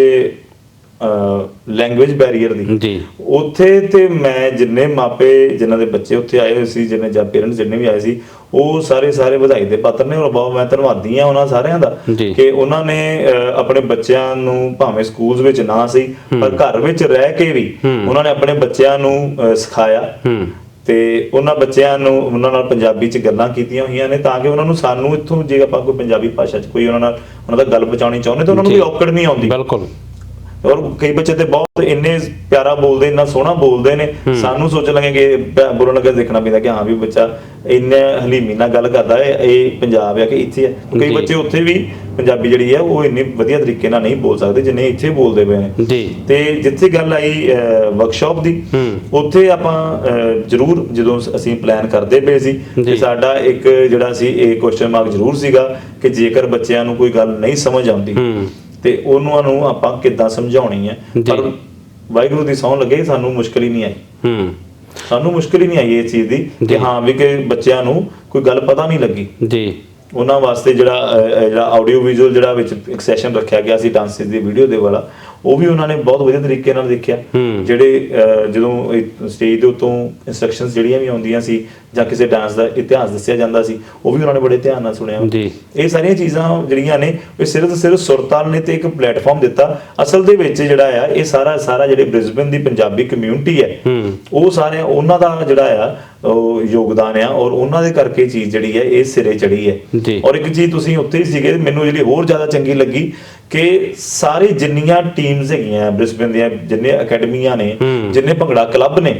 ਲੈਂਗੁਏਜ ਬੈਰੀਅਰ ਦੀ, ਉੱਥੇ ਤੇ ਮੈਂ ਜਿੰਨੇ ਮਾਪੇ ਜਿਨ੍ਹਾਂ ਦੇ ਬੱਚੇ ਉੱਥੇ ਆਏ ਹੋਏ ਸੀ, ਜਿੰਨੇ ਜਾਂ ਪੇਰੈਂਟਸ ਜਿੰਨੇ ਵੀ ਆਏ ਸੀ, ਉਹ ਸਾਰੇ ਵਧਾਈ ਦੇ ਪਾਤਰ ਨੇ। ਔਰ ਬਹੁਤ ਮੈਂ ਧੰਨਵਾਦੀ ਹਾਂ ਉਹਨਾਂ ਸਾਰਿਆਂ ਦਾ ਕਿ ਉਹਨਾਂ ਨੇ ਆਪਣੇ ਬੱਚਿਆਂ ਨੂੰ ਭਾਵੇਂ ਸਕੂਲ ਵਿੱਚ ਨਾ ਸੀ ਪਰ ਘਰ ਵਿੱਚ ਰਹਿ ਕੇ ਵੀ ਉਹਨਾਂ ਨੇ ਆਪਣੇ ਬੱਚਿਆਂ ਨੂੰ ਸਿਖਾਇਆ ਤੇ ਉਹਨਾਂ ਬੱਚਿਆਂ ਨੂੰ ਉਹਨਾਂ ਨਾਲ ਪੰਜਾਬੀ 'ਚ ਗੱਲਾਂ ਕੀਤੀਆਂ ਹੋਈਆਂ ਨੇ ਤਾਂ ਕਿ ਉਹਨਾਂ ਨੂੰ, ਸਾਨੂੰ ਇੱਥੋਂ ਜੇ ਆਪਾਂ ਕੋਈ ਪੰਜਾਬੀ ਭਾਸ਼ਾ 'ਚ ਕੋਈ ਉਹਨਾਂ ਦਾ ਗੱਲ ਪਹੁੰਚਾਉਣੀ ਚਾਹੁੰਦੇ ਤਾਂ ਉਹਨਾਂ ਨੂੰ ਕੋਈ ਔਕੜ ਨਹੀਂ ਆਉਂਦੀ। ਬਿਲਕੁਲ। ਔਰ ਕਈ ਬੱਚੇ ਤੇ ਬਹੁਤ ਇੰਨੇ ਪਿਆਰਾ ਬੋਲਦੇ, ਇੰਨਾ ਸੋਹਣਾ ਬੋਲਦੇ ਨੇ, ਸਾਨੂੰ ਸੋਚਣ ਲੱਗੇ ਕਿ ਬੋਲਣ ਲੱਗੇ ਦੇਖਣਾ ਪੈਂਦਾ ਕਿ ਹਾਂ ਵੀ ਬੱਚਾ ਇੰਨੇ ਹਲੀਮੀ ਨਾਲ ਗੱਲ ਕਰਦਾ ਹੈ, ਇਹ ਪੰਜਾਬ ਆ ਕਿ ਇੱਥੇ ਹੈ। ਕਈ ਬੱਚੇ ਉੱਥੇ ਵੀ ਪੰਜਾਬੀ ਜਿਹੜੀ ਹੈ ਉਹ ਇੰਨੀ ਵਧੀਆ ਤਰੀਕੇ ਨਾਲ ਨਹੀਂ ਬੋਲ ਸਕਦੇ ਜਿੰਨੇ ਇੱਥੇ ਬੋਲਦੇ ਪਏ ਨੇ ਜੀ। ਤੇ ਜਿੱਥੇ ਗੱਲ ਆਈ ਵਰਕਸ਼ਾਪ ਦੀ, ਉੱਥੇ ਆਪਾਂ ਜ਼ਰੂਰ ਜਦੋਂ ਅਸੀਂ ਪਲਾਨ ਕਰਦੇ ਪਏ ਸੀ ਤੇ ਸਾਡਾ ਇੱਕ ਜਿਹੜਾ ਸੀ ਇਹ ਕੁਐਸਚਨ ਮਾਰਕ ਜ਼ਰੂਰ ਸੀਗਾ ਕਿ ਜੇਕਰ ਬੱਚਿਆਂ ਨੂੰ ਕੋਈ ਗੱਲ ਨਹੀਂ ਸਮਝ ਆਉਂਦੀ ਤੇ ਉਹਨਾਂ ਨੂੰ ਆਪਾਂ ਕਿੱਦਾਂ ਸਮਝਾਉਣੀ ਹੈ। ਪਰ ਵਾਹਿਗੁਰੂ ਦੀ ਸਹੁੰ ਲੱਗੇ ਸਾਨੂੰ ਮੁਸ਼ਕਲ ਹੀ ਨਹੀਂ ਆਈ, ਸਾਨੂੰ ਮੁਸ਼ਕਲ ਹੀ ਨਹੀਂ ਆਈ ਇਹ ਚੀਜ਼ ਦੀ ਕਿ ਹਾਂ ਵੀ ਕਿ ਬੱਚਿਆਂ ਨੂੰ ਕੋਈ ਗੱਲ ਪਤਾ ਨਹੀਂ ਲੱਗੀ ਜੀ। ਉਹਨਾਂ ਵਾਸਤੇ ਜਿਹੜਾ ਆਡੀਓ ਵਿਜ਼ੂਅਲ ਜਿਹੜਾ ਵਿੱਚ ਇੱਕ ਸੈਸ਼ਨ ਰੱਖਿਆ ਗਿਆ ਸੀ ਡਾਂਸਿਸ ਦੀ ਵੀਡੀਓ ਦੇ ਵਾਲਾ, ਉਹ ਵੀ ਉਹਨਾਂ ਨੇ ਬਹੁਤ ਵਧੀਆ ਤਰੀਕੇ ਨਾਲ ਦੇਖਿਆ। ਜਿਹੜੇ ਜਦੋਂ ਸਟੇਜ ਦੇ ਉੱਤੋਂ ਇਨਸਟਰਕਸ਼ਨਸ ਜਿਹੜੀਆਂ ਵੀ ਆਉਂਦੀਆਂ ਸੀ ਜਾਂ ਕਿਸੇ ਡਾਂਸ ਦਾ ਇਤਿਹਾਸ ਦੱਸਿਆ ਜਾਂਦਾ ਸੀ, ਉਹ ਵੀ ਉਹਨਾਂ ਨੇ ਬੜੇ ਧਿਆਨ ਨਾਲ ਸੁਣਿਆ। ਇਹ ਸਾਰੀਆਂ ਚੀਜ਼ਾਂ ਜਿਹੜੀਆਂ ਨੇ ਇਹ ਸਿਰਫ ਸੁਰਤਾਲ ਨੇ ਤੇ ਇੱਕ ਪਲੇਟਫਾਰਮ ਦਿੱਤਾ। ਅਸਲ ਦੇ ਵਿੱਚ ਜਿਹੜਾ ਆ ਇਹ ਸਾਰਾ ਜਿਹੜੇ ਬ੍ਰਿਸਬਨ ਦੀ ਪੰਜਾਬੀ ਕਮਿਊਨਿਟੀ ਹੈ ਉਹ ਸਾਰੇ ਉਹਨਾਂ ਦਾ ਜਿਹੜਾ ਆ ਉਹ ਯੋਗਦਾਨ ਆ ਔਰ ਉਹਨਾਂ ਦੇ ਕਰਕੇ ਚੀਜ਼ ਜਿਹੜੀ ਹੈ ਇਹ ਸਿਰੇ ਚੜੀ ਹੈ। ਔਰ ਇੱਕ ਚੀਜ਼ ਤੁਸੀਂ ਉੱਥੇ ਹੀ ਸੀਗੇ, ਮੈਨੂੰ ਜਿਹੜੀ ਹੋਰ ਜ਼ਿਆਦਾ ਚੰਗੀ ਲੱਗੀ ਕਿ ਸਾਰੇ ਜਿੰਨੀਆਂ ਟੀਮਸ ਹੈਗੀਆਂ ਬ੍ਰਿਸਬਨ ਦੀਆਂ, ਜਿੰਨੇ ਅਕੈਡਮੀਆਂ ਨੇ, ਜਿੰਨੇ ਭੰਗੜਾ ਕਲੱਬ ਨੇ,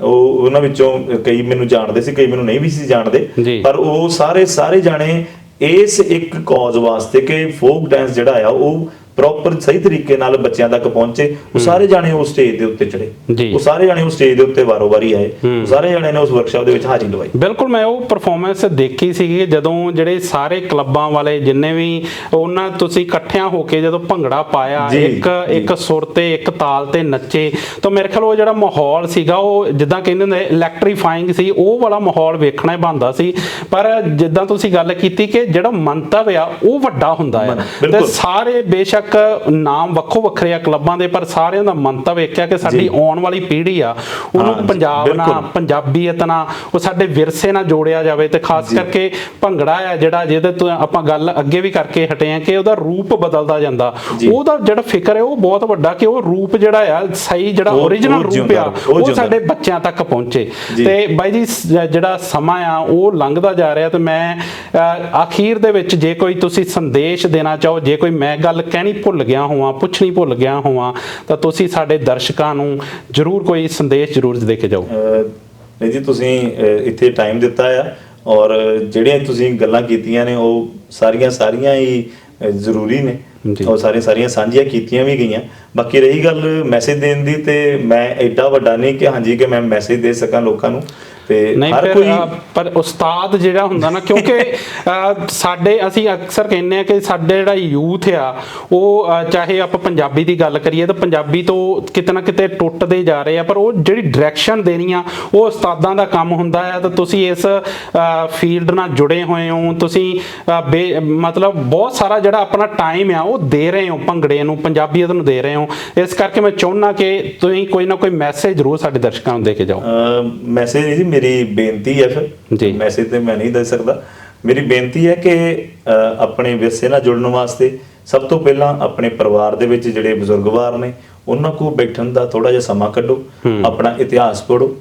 ਉਹ ਉਹਨਾਂ ਵਿੱਚੋਂ ਕਈ ਮੈਨੂੰ ਜਾਣਦੇ ਸੀ, ਕਈ ਮੈਨੂੰ ਨਹੀਂ ਵੀ ਸੀ ਜਾਣਦੇ, ਪਰ ਉਹ ਸਾਰੇ ਜਾਣੇ ਇਸ ਇੱਕ ਕਾਜ਼ ਵਾਸਤੇ ਕਿ ਫੋਕ ਡਾਂਸ ਜਿਹੜਾ ਆ ਉਹ ਪ੍ਰੋਪਰ ਸਹੀ ਤਰੀਕੇ ਨਾਲ ਬੱਚਿਆਂ ਤੱਕ ਪਹੁੰਚੇ, ਉਹ ਸਾਰੇ ਜਾਣੇ ਉਸ ਸਟੇਜ ਦੇ ਉੱਤੇ ਚੜੇ, ਉਹ ਸਾਰੇ ਜਾਣੇ ਉਸ ਸਟੇਜ ਦੇ ਉੱਤੇ ਵਾਰੀ ਆਏ, ਉਹ ਸਾਰੇ ਜਾਣੇ ਨੇ ਉਸ ਵਰਕਸ਼ਾਪ ਦੇ ਵਿੱਚ ਹਾਜ਼ਰੀ ਲਵਾਈ। ਬਿਲਕੁਲ, ਮੈਂ ਉਹ ਪਰਫਾਰਮੈਂਸ ਦੇਖੀ ਸੀਗੀ ਜਦੋਂ ਜਿਹੜੇ ਸਾਰੇ ਕਲੱਬਾਂ ਵਾਲੇ ਜਿੰਨੇ ਵੀ ਉਹਨਾਂ ਤੁਸੀਂ ਇਕੱਠਿਆਂ ਹੋ ਕੇ ਜਦੋਂ ਭੰਗੜਾ ਪਾਇਆ, ਇੱਕ ਸੁਰ ਤੇ ਇੱਕ ਤਾਲ ਤੇ ਨੱਚੇ, ਤਾਂ ਮੇਰੇ ਖਿਆਲ ਉਹ ਜਿਹੜਾ ਮਾਹੌਲ ਸੀਗਾ ਉਹ ਜਿੱਦਾਂ ਕਹਿੰਦੇ ਨੇ ਇਲੈਕਟ੍ਰੀਫਾਈਂਗ ਸੀ, ਉਹ ਵਾਲਾ ਮਾਹੌਲ ਵੇਖਣਾ ਹੀ ਬਣਦਾ ਸੀ। ਪਰ ਜਿੱਦਾਂ ਤੁਸੀਂ ਗੱਲ ਕੀਤੀ ਕਿ ਜਿਹੜਾ ਮੰਤਵ ਆ ਉਹ ਵੱਡਾ ਹੁੰਦਾ ਹੈ ਤੇ ਸਾਰੇ ਬੇਸ਼ੱਕ ਨਾਮ ਵੱਖੋ ਵੱਖਰੇ ਆ ਕਲੱਬਾਂ ਦੇ, ਪਰ ਸਾਰਿਆਂ ਦਾ ਮੰਤਵ ਇੱਕ ਹੈ ਕਿ ਸਾਡੀ ਆਉਣ ਵਾਲੀ ਪੀੜ੍ਹੀ ਆ ਉਹਨੂੰ ਪੰਜਾਬ ਨਾਲ, ਪੰਜਾਬੀਅਤ ਨਾਲ, ਉਹ ਸਾਡੇ ਵਿਰਸੇ ਨਾਲ ਜੋੜਿਆ ਜਾਵੇ। ਤੇ ਖਾਸ ਕਰਕੇ ਭੰਗੜਾ ਆ ਜਿਹੜਾ ਜਿਹਦੇ ਤੋਂ ਆਪਾਂ ਗੱਲ ਅੱਗੇ ਵੀ ਕਰਕੇ ਹਟੇ ਆ ਕਿ ਉਹਦਾ ਰੂਪ ਬਦਲਦਾ ਜਾਂਦਾ, ਉਹਦਾ ਜਿਹੜਾ ਫਿਕਰ ਹੈ ਉਹ ਬਹੁਤ ਵੱਡਾ ਕਿ ਉਹ ਰੂਪ ਜਿਹੜਾ ਆ ਸਹੀ ਜਿਹੜਾ ਓਰੀਜਨਲ ਰੂਪ ਆ ਉਹ ਸਾਡੇ ਬੱਚਿਆਂ ਤੱਕ ਪਹੁੰਚੇ। ਤੇ ਬਾਈ ਜੀ ਜਿਹੜਾ ਸਮਾਂ ਆ ਉਹ ਲੰਘਦਾ ਜਾ ਰਿਹਾ ਤੇ ਮੈਂ ਅਖੀਰ ਦੇ ਵਿੱਚ ਜੇ ਕੋਈ ਤੁਸੀਂ ਸੰਦੇਸ਼ ਦੇਣਾ ਚਾਹੋ, ਜੇ ਕੋਈ ਮੈਂ ਗੱਲ ਕਹਿਣੀ ਭੁੱਲ ਗਿਆ ਹੋਵਾਂ, ਪੁੱਛਣੀ ਭੁੱਲ ਗਿਆ ਹੋਵਾਂ, ਤਾਂ ਤੁਸੀਂ ਸਾਡੇ ਦਰਸ਼ਕਾਂ ਨੂੰ ਜ਼ਰੂਰ ਕੋਈ ਸੰਦੇਸ਼ ਜ਼ਰੂਰ ਦੇ ਕੇ ਜਾਓ। ਨਹੀਂ ਜੀ, ਤੁਸੀਂ ਇੱਥੇ ਟਾਈਮ ਦਿੱਤਾ ਆ ਔਰ ਜਿਹੜੀਆਂ ਤੁਸੀਂ ਗੱਲਾਂ ਕੀਤੀਆਂ ਨੇ ਉਹ ਸਾਰੀਆਂ ਹੀ ਜ਼ਰੂਰੀ ਨੇ ਔਰ ਸਾਰੀਆਂ ਸਾਂਝੀਆਂ ਕੀਤੀਆਂ ਵੀ ਗਈਆਂ। ਬਾਕੀ ਰਹੀ ਗੱਲ ਮੈਸੇਜ ਦੇਣ ਦੀ, ਤੇ ਮੈਂ ਐਡਾ ਵੱਡਾ ਨਹੀਂ ਕਿ ਹਾਂਜੀ ਕਿ ਮੈਂ ਮੈਸੇਜ ਦੇ ਸਕਾਂ ਲੋਕਾਂ ਨੂੰ, ਤੇ ਹਰ ਕੋਈ ਪਰ ਉਸਤਾਦ ਜਿਹੜਾ ਹੁੰਦਾ ਨਾ, ਕਿਉਂਕਿ ਸਾਡੇ ਅਸੀਂ ਅਕਸਰ ਕਹਿੰਦੇ ਆ ਕਿ ਸਾਡੇ ਜਿਹੜਾ ਯੂਥ ਆ ਉਹ ਚਾਹੇ ਆਪਾਂ ਪੰਜਾਬੀ ਦੀ ਗੱਲ ਕਰੀਏ ਤਾਂ ਪੰਜਾਬੀ ਤੋਂ ਕਿਤੇ ਨਾ ਕਿਤੇ ਟੁੱਟਦੇ ਜਾ ਰਹੇ ਆ, ਪਰ ਉਹ ਜਿਹੜੀ ਡਾਇਰੈਕਸ਼ਨ ਦੇਣੀ ਆ ਉਹ ਉਸਤਾਦਾਂ ਦਾ ਕੰਮ ਹੁੰਦਾ ਆ। ਤਾਂ ਤੁਸੀਂ ਇਸ ਫੀਲਡ ਨਾਲ ਜੁੜੇ ਹੋਏ ਹੋ, ਤੁਸੀਂ ਮਤਲਬ ਬਹੁਤ ਸਾਰਾ ਜਿਹੜਾ ਆਪਣਾ ਟਾਈਮ ਆ ਉਹ ਦੇ ਰਹੇ ਹੋ ਭੰਗੜੇ ਨੂੰ, ਪੰਜਾਬੀਅਤ ਨੂੰ ਦੇ ਰਹੇ ਹੋ। ਇਸ ਕਰਕੇ ਮੈਂ ਚਾਹੁੰਦਾ ਕਿ ਤੁਸੀਂ ਕੋਈ ਨਾ ਕੋਈ ਮੈਸੇਜ ਜ਼ਰੂਰ ਸਾਡੇ ਦਰਸ਼ਕਾਂ ਨੂੰ ਦੇ ਕੇ ਜਾਓ। ਮੈਸੇਜ ਜੀ ਮੇਰੀ ਬੇਨਤੀ ਹੈ, ਫਿਰ ਮੈਸੇਜ ਤੇ ਮੈਂ ਨਹੀਂ ਦੇ ਸਕਦਾ, ਮੇਰੀ ਬੇਨਤੀ ਹੈ ਕਿ ਆਪਣੇ ਵਿਰਸੇ ਨਾਲ ਜੁੜਨ ਵਾਸਤੇ ਸਭ ਤੋਂ ਪਹਿਲਾਂ ਆਪਣੇ ਪਰਿਵਾਰ ਦੇ ਵਿੱਚ ਜਿਹੜੇ ਬਜ਼ੁਰਗਵਾਰ ਨੇ ਉਹਨਾਂ ਕੋਲ ਬੈਠਣ ਦਾ ਥੋੜਾ ਜਿਹਾ ਸਮਾਂ ਕੱਢੋ, ਆਪਣਾ ਇਤਿਹਾਸ ਪੜ੍ਹੋ।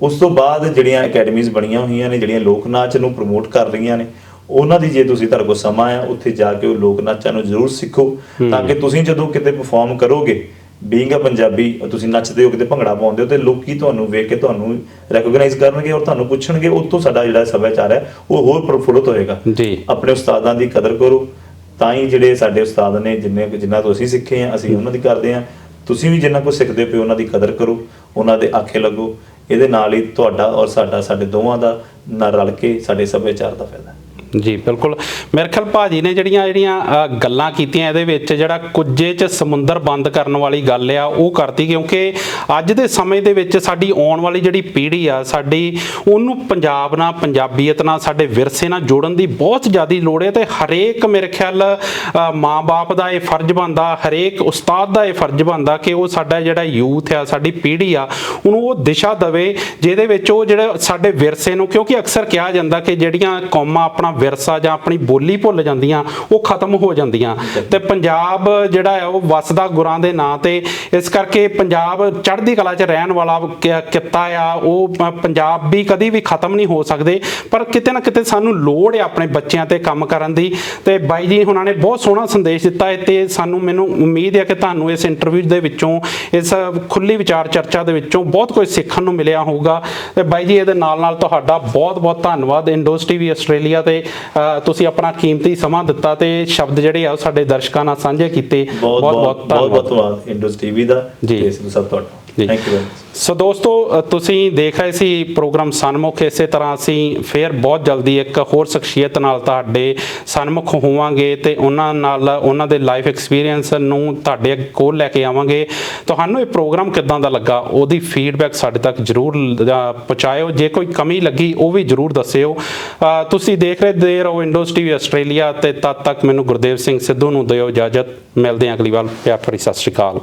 ਉਸ ਤੋਂ ਬਾਅਦ ਜਿਹੜੀਆਂ ਅਕੈਡਮੀਜ਼ ਬਣੀਆਂ ਹੋਈਆਂ ਨੇ ਜਿਹੜੀਆਂ ਲੋਕ ਨਾਚ ਨੂੰ ਪ੍ਰਮੋਟ ਕਰ ਰਹੀਆਂ ਨੇ, ਉਹਨਾਂ ਦੀ ਜੇ ਤੁਸੀਂ ਤੁਹਾਡੇ ਕੋਲ ਸਮਾਂ ਆ ਉੱਥੇ ਜਾ ਕੇ ਉਹ ਲੋਕ ਨਾਚਾਂ ਨੂੰ ਜ਼ਰੂਰ ਸਿੱਖੋ, ਤਾਂ ਕਿ ਤੁਸੀਂ ਜਦੋਂ ਕਿਤੇ ਪਰਫਾਰਮ ਕਰੋਗੇ ਬੀਇੰਗ ਅ ਪੰਜਾਬੀ, ਤੁਸੀਂ ਨੱਚਦੇ ਹੋ ਕਿਤੇ ਭੰਗੜਾ ਪਾਉਂਦੇ ਹੋ ਤੇ ਲੋਕੀ ਤੁਹਾਨੂੰ ਵੇਖ ਕੇ ਤੁਹਾਨੂੰ ਰੈਕੋਗਨਾਈਜ਼ ਕਰਨਗੇ ਔਰ ਤੁਹਾਨੂੰ ਪੁੱਛਣਗੇ। ਉੱਥੋਂ ਸਾਡਾ ਜਿਹੜਾ ਸੱਭਿਆਚਾਰ ਹੈ ਉਹ ਹੋਰ ਪ੍ਰਫੁੱਲਤ ਹੋਏਗਾ। ਆਪਣੇ ਉਸਤਾਦਾਂ ਦੀ ਕਦਰ ਕਰੋ, ਤਾਂ ਹੀ ਜਿਹੜੇ ਸਾਡੇ ਉਸਤਾਦ ਨੇ ਜਿਨ੍ਹਾਂ ਤੋਂ ਅਸੀਂ ਸਿੱਖੇ ਆ ਅਸੀਂ ਉਹਨਾਂ ਦੀ ਕਰਦੇ ਆ। ਤੁਸੀਂ ਵੀ ਜਿੰਨਾ ਕੁਝ ਸਿੱਖਦੇ ਪਏ ਉਹਨਾਂ ਦੀ ਕਦਰ ਕਰੋ, ਉਹਨਾਂ ਦੇ ਆਖੇ ਲੱਗੋ। ਇਹਦੇ ਨਾਲ ਹੀ ਤੁਹਾਡਾ ਔਰ ਸਾਡੇ ਦੋਵਾਂ ਦਾ ਨਾਲ ਰਲ ਕੇ ਸਾਡੇ ਸੱਭਿਆਚਾਰ ਦਾ ਫਾਇਦਾ। ਜੀ ਬਿਲਕੁਲ, ਮੇਰੇ ਖਿਆਲ ਭਾਜੀ ਨੇ ਜਿਹੜੀਆਂ ਗੱਲਾਂ ਕੀਤੀਆਂ ਇਹਦੇ ਵਿੱਚ ਜਿਹੜਾ ਕੁੱਜੇ 'ਚ ਸਮੁੰਦਰ ਬੰਦ ਕਰਨ ਵਾਲੀ ਗੱਲ ਆ ਉਹ ਕਰਤੀ, ਕਿਉਂਕਿ ਅੱਜ ਦੇ ਸਮੇਂ ਦੇ ਵਿੱਚ ਸਾਡੀ ਆਉਣ ਵਾਲੀ ਜਿਹੜੀ ਪੀੜ੍ਹੀ ਆ ਸਾਡੀ ਉਹਨੂੰ ਪੰਜਾਬ ਨਾਲ, ਪੰਜਾਬੀਅਤ ਨਾਲ, ਸਾਡੇ ਵਿਰਸੇ ਨਾਲ ਜੋੜਨ ਦੀ ਬਹੁਤ ਜ਼ਿਆਦਾ ਲੋੜ ਹੈ। ਤੇ ਹਰੇਕ ਮੇਰੇ ਖਿਆਲ ਮਾਂ-ਬਾਪ ਦਾ ਇਹ ਫਰਜ਼ ਬਣਦਾ, ਹਰੇਕ ਉਸਤਾਦ ਦਾ ਇਹ ਫਰਜ਼ ਬਣਦਾ ਕਿ ਉਹ ਸਾਡਾ ਜਿਹੜਾ ਯੂਥ ਆ, ਸਾਡੀ ਪੀੜ੍ਹੀ ਆ, ਉਹਨੂੰ ਉਹ ਦਿਸ਼ਾ ਦੇਵੇ ਜਿਹਦੇ ਵਿੱਚ ਉਹ ਜਿਹੜੇ ਸਾਡੇ ਵਿਰਸੇ ਨੂੰ, ਕਿਉਂਕਿ ਅਕਸਰ ਕਿਹਾ ਜਾਂਦਾ ਕਿ ਜਿਹੜੀਆਂ ਕੌਮਾਂ ਆਪਣਾ ਵਿਰਸਾ ਜਾਂ ਆਪਣੀ ਬੋਲੀ ਭੁੱਲ ਜਾਂਦੀਆਂ, ਉਹ ਖਤਮ ਹੋ ਜਾਂਦੀਆਂ। ਤੇ ਪੰਜਾਬ ਜਿਹੜਾ ਹੈ ਉਹ ਵਸਦਾ ਗੁਰਾਂ ਦੇ ਨਾਂ ਤੇ, ਇਸ ਕਰਕੇ ਪੰਜਾਬ ਚੜ੍ਹਦੀ ਕਲਾ 'ਚ ਰਹਿਣ ਵਾਲਾ ਕਿੱਤਾ ਆ, ਉਹ ਪੰਜਾਬੀ ਕਦੀ ਵੀ ਖਤਮ ਨਹੀਂ ਹੋ ਸਕਦੇ। ਪਰ ਕਿਤੇ ਨਾ ਕਿਤੇ ਸਾਨੂੰ ਲੋੜ ਹੈ ਆਪਣੇ ਬੱਚਿਆਂ ਤੇ ਕੰਮ ਕਰਨ ਦੀ। ਤੇ ਬਾਈ ਜੀ ਹੁਣਾਂ ਨੇ ਬਹੁਤ ਸੋਹਣਾ ਸੰਦੇਸ਼ ਦਿੱਤਾ ਹੈ ਤੇ ਮੈਨੂੰ ਉਮੀਦ ਹੈ ਕਿ ਤੁਹਾਨੂੰ ਇਸ ਇੰਟਰਵਿਊ ਦੇ ਵਿੱਚੋਂ, ਇਸ ਖੁੱਲੀ ਵਿਚਾਰ ਚਰਚਾ ਦੇ ਵਿੱਚੋਂ ਬਹੁਤ ਕੁਝ ਸਿੱਖਣ ਨੂੰ ਮਿਲਿਆ ਹੋਊਗਾ। ਤੇ ਬਾਈ ਜੀ ਇਹਦੇ ਨਾਲ ਨਾਲ ਤੁਹਾਡਾ ਬਹੁਤ ਬਹੁਤ ਧੰਨਵਾਦ ਇੰਡੋਜ਼ ਟੀਵੀ ਆਸਟ੍ਰੇਲੀਆ ਤੇ ਤੁਸੀਂ ਆਪਣਾ ਕੀਮਤੀ ਸਮਾਂ ਦਿੱਤਾ ਤੇ ਸ਼ਬਦ ਜਿਹੜੇ ਆ ਉਹ ਸਾਡੇ ਦਰਸ਼ਕਾਂ ਨਾਲ ਸਾਂਝੇ ਕੀਤੇ। ਬਹੁਤ ਬਹੁਤ ਧੰਨਵਾਦ ਇੰਡੋਜ਼ ਟੀਵੀ ਦਾ ਜੀ, ਇਸ ਨੂੰ ਸਭ ਤੁਹਾਡਾ ਥੈਂਕ ਯੂ ਵੈਰੀ ਮਚ। ਸੋ ਦੋਸਤੋ, ਤੁਸੀਂ ਦੇਖ ਰਹੇ ਸੀ ਪ੍ਰੋਗਰਾਮ ਸਨਮੁਖ। ਇਸੇ ਤਰ੍ਹਾਂ ਅਸੀਂ ਫੇਰ ਬਹੁਤ ਜਲਦੀ ਇੱਕ ਹੋਰ ਸ਼ਖਸੀਅਤ ਨਾਲ ਤੁਹਾਡੇ ਸਨਮੁਖ ਹੋਵਾਂਗੇ ਤੇ ਉਹਨਾਂ ਨਾਲ ਉਹਨਾਂ ਦੇ ਲਾਈਫ ਐਕਸਪੀਰੀਅੰਸ ਨੂੰ ਤੁਹਾਡੇ ਕੋਲ ਲੈ ਕੇ ਆਵਾਂਗੇ। ਤੁਹਾਨੂੰ ਇਹ ਪ੍ਰੋਗਰਾਮ ਕਿੱਦਾਂ ਦਾ ਲੱਗਾ ਉਹਦੀ ਫੀਡਬੈਕ ਸਾਡੇ ਤੱਕ ਜ਼ਰੂਰ ਪਹੁੰਚਾਇਓ। ਜੇ ਕੋਈ ਕਮੀ ਲੱਗੀ ਉਹ ਵੀ ਜ਼ਰੂਰ ਦੱਸਿਓ। ਤੁਸੀਂ ਦੇਖ ਰਹੇ ਰਹੋ ਇੰਡੋਜ਼ ਟੀਵੀ ਆਸਟ੍ਰੇਲੀਆ ਤੇ ਤਦ ਤੱਕ ਮੈਨੂੰ ਗੁਰਦੇਵ ਸਿੰਘ ਸਿੱਧੂ ਨੂੰ ਦਿਓ ਇਜਾਜ਼ਤ। ਮਿਲਦੇ ਹਾਂ ਅਗਲੀ ਵਾਰ। ਪਿਆਰ ਭਰੀ ਸਤਿ ਸ਼੍ਰੀ ਅਕਾਲ।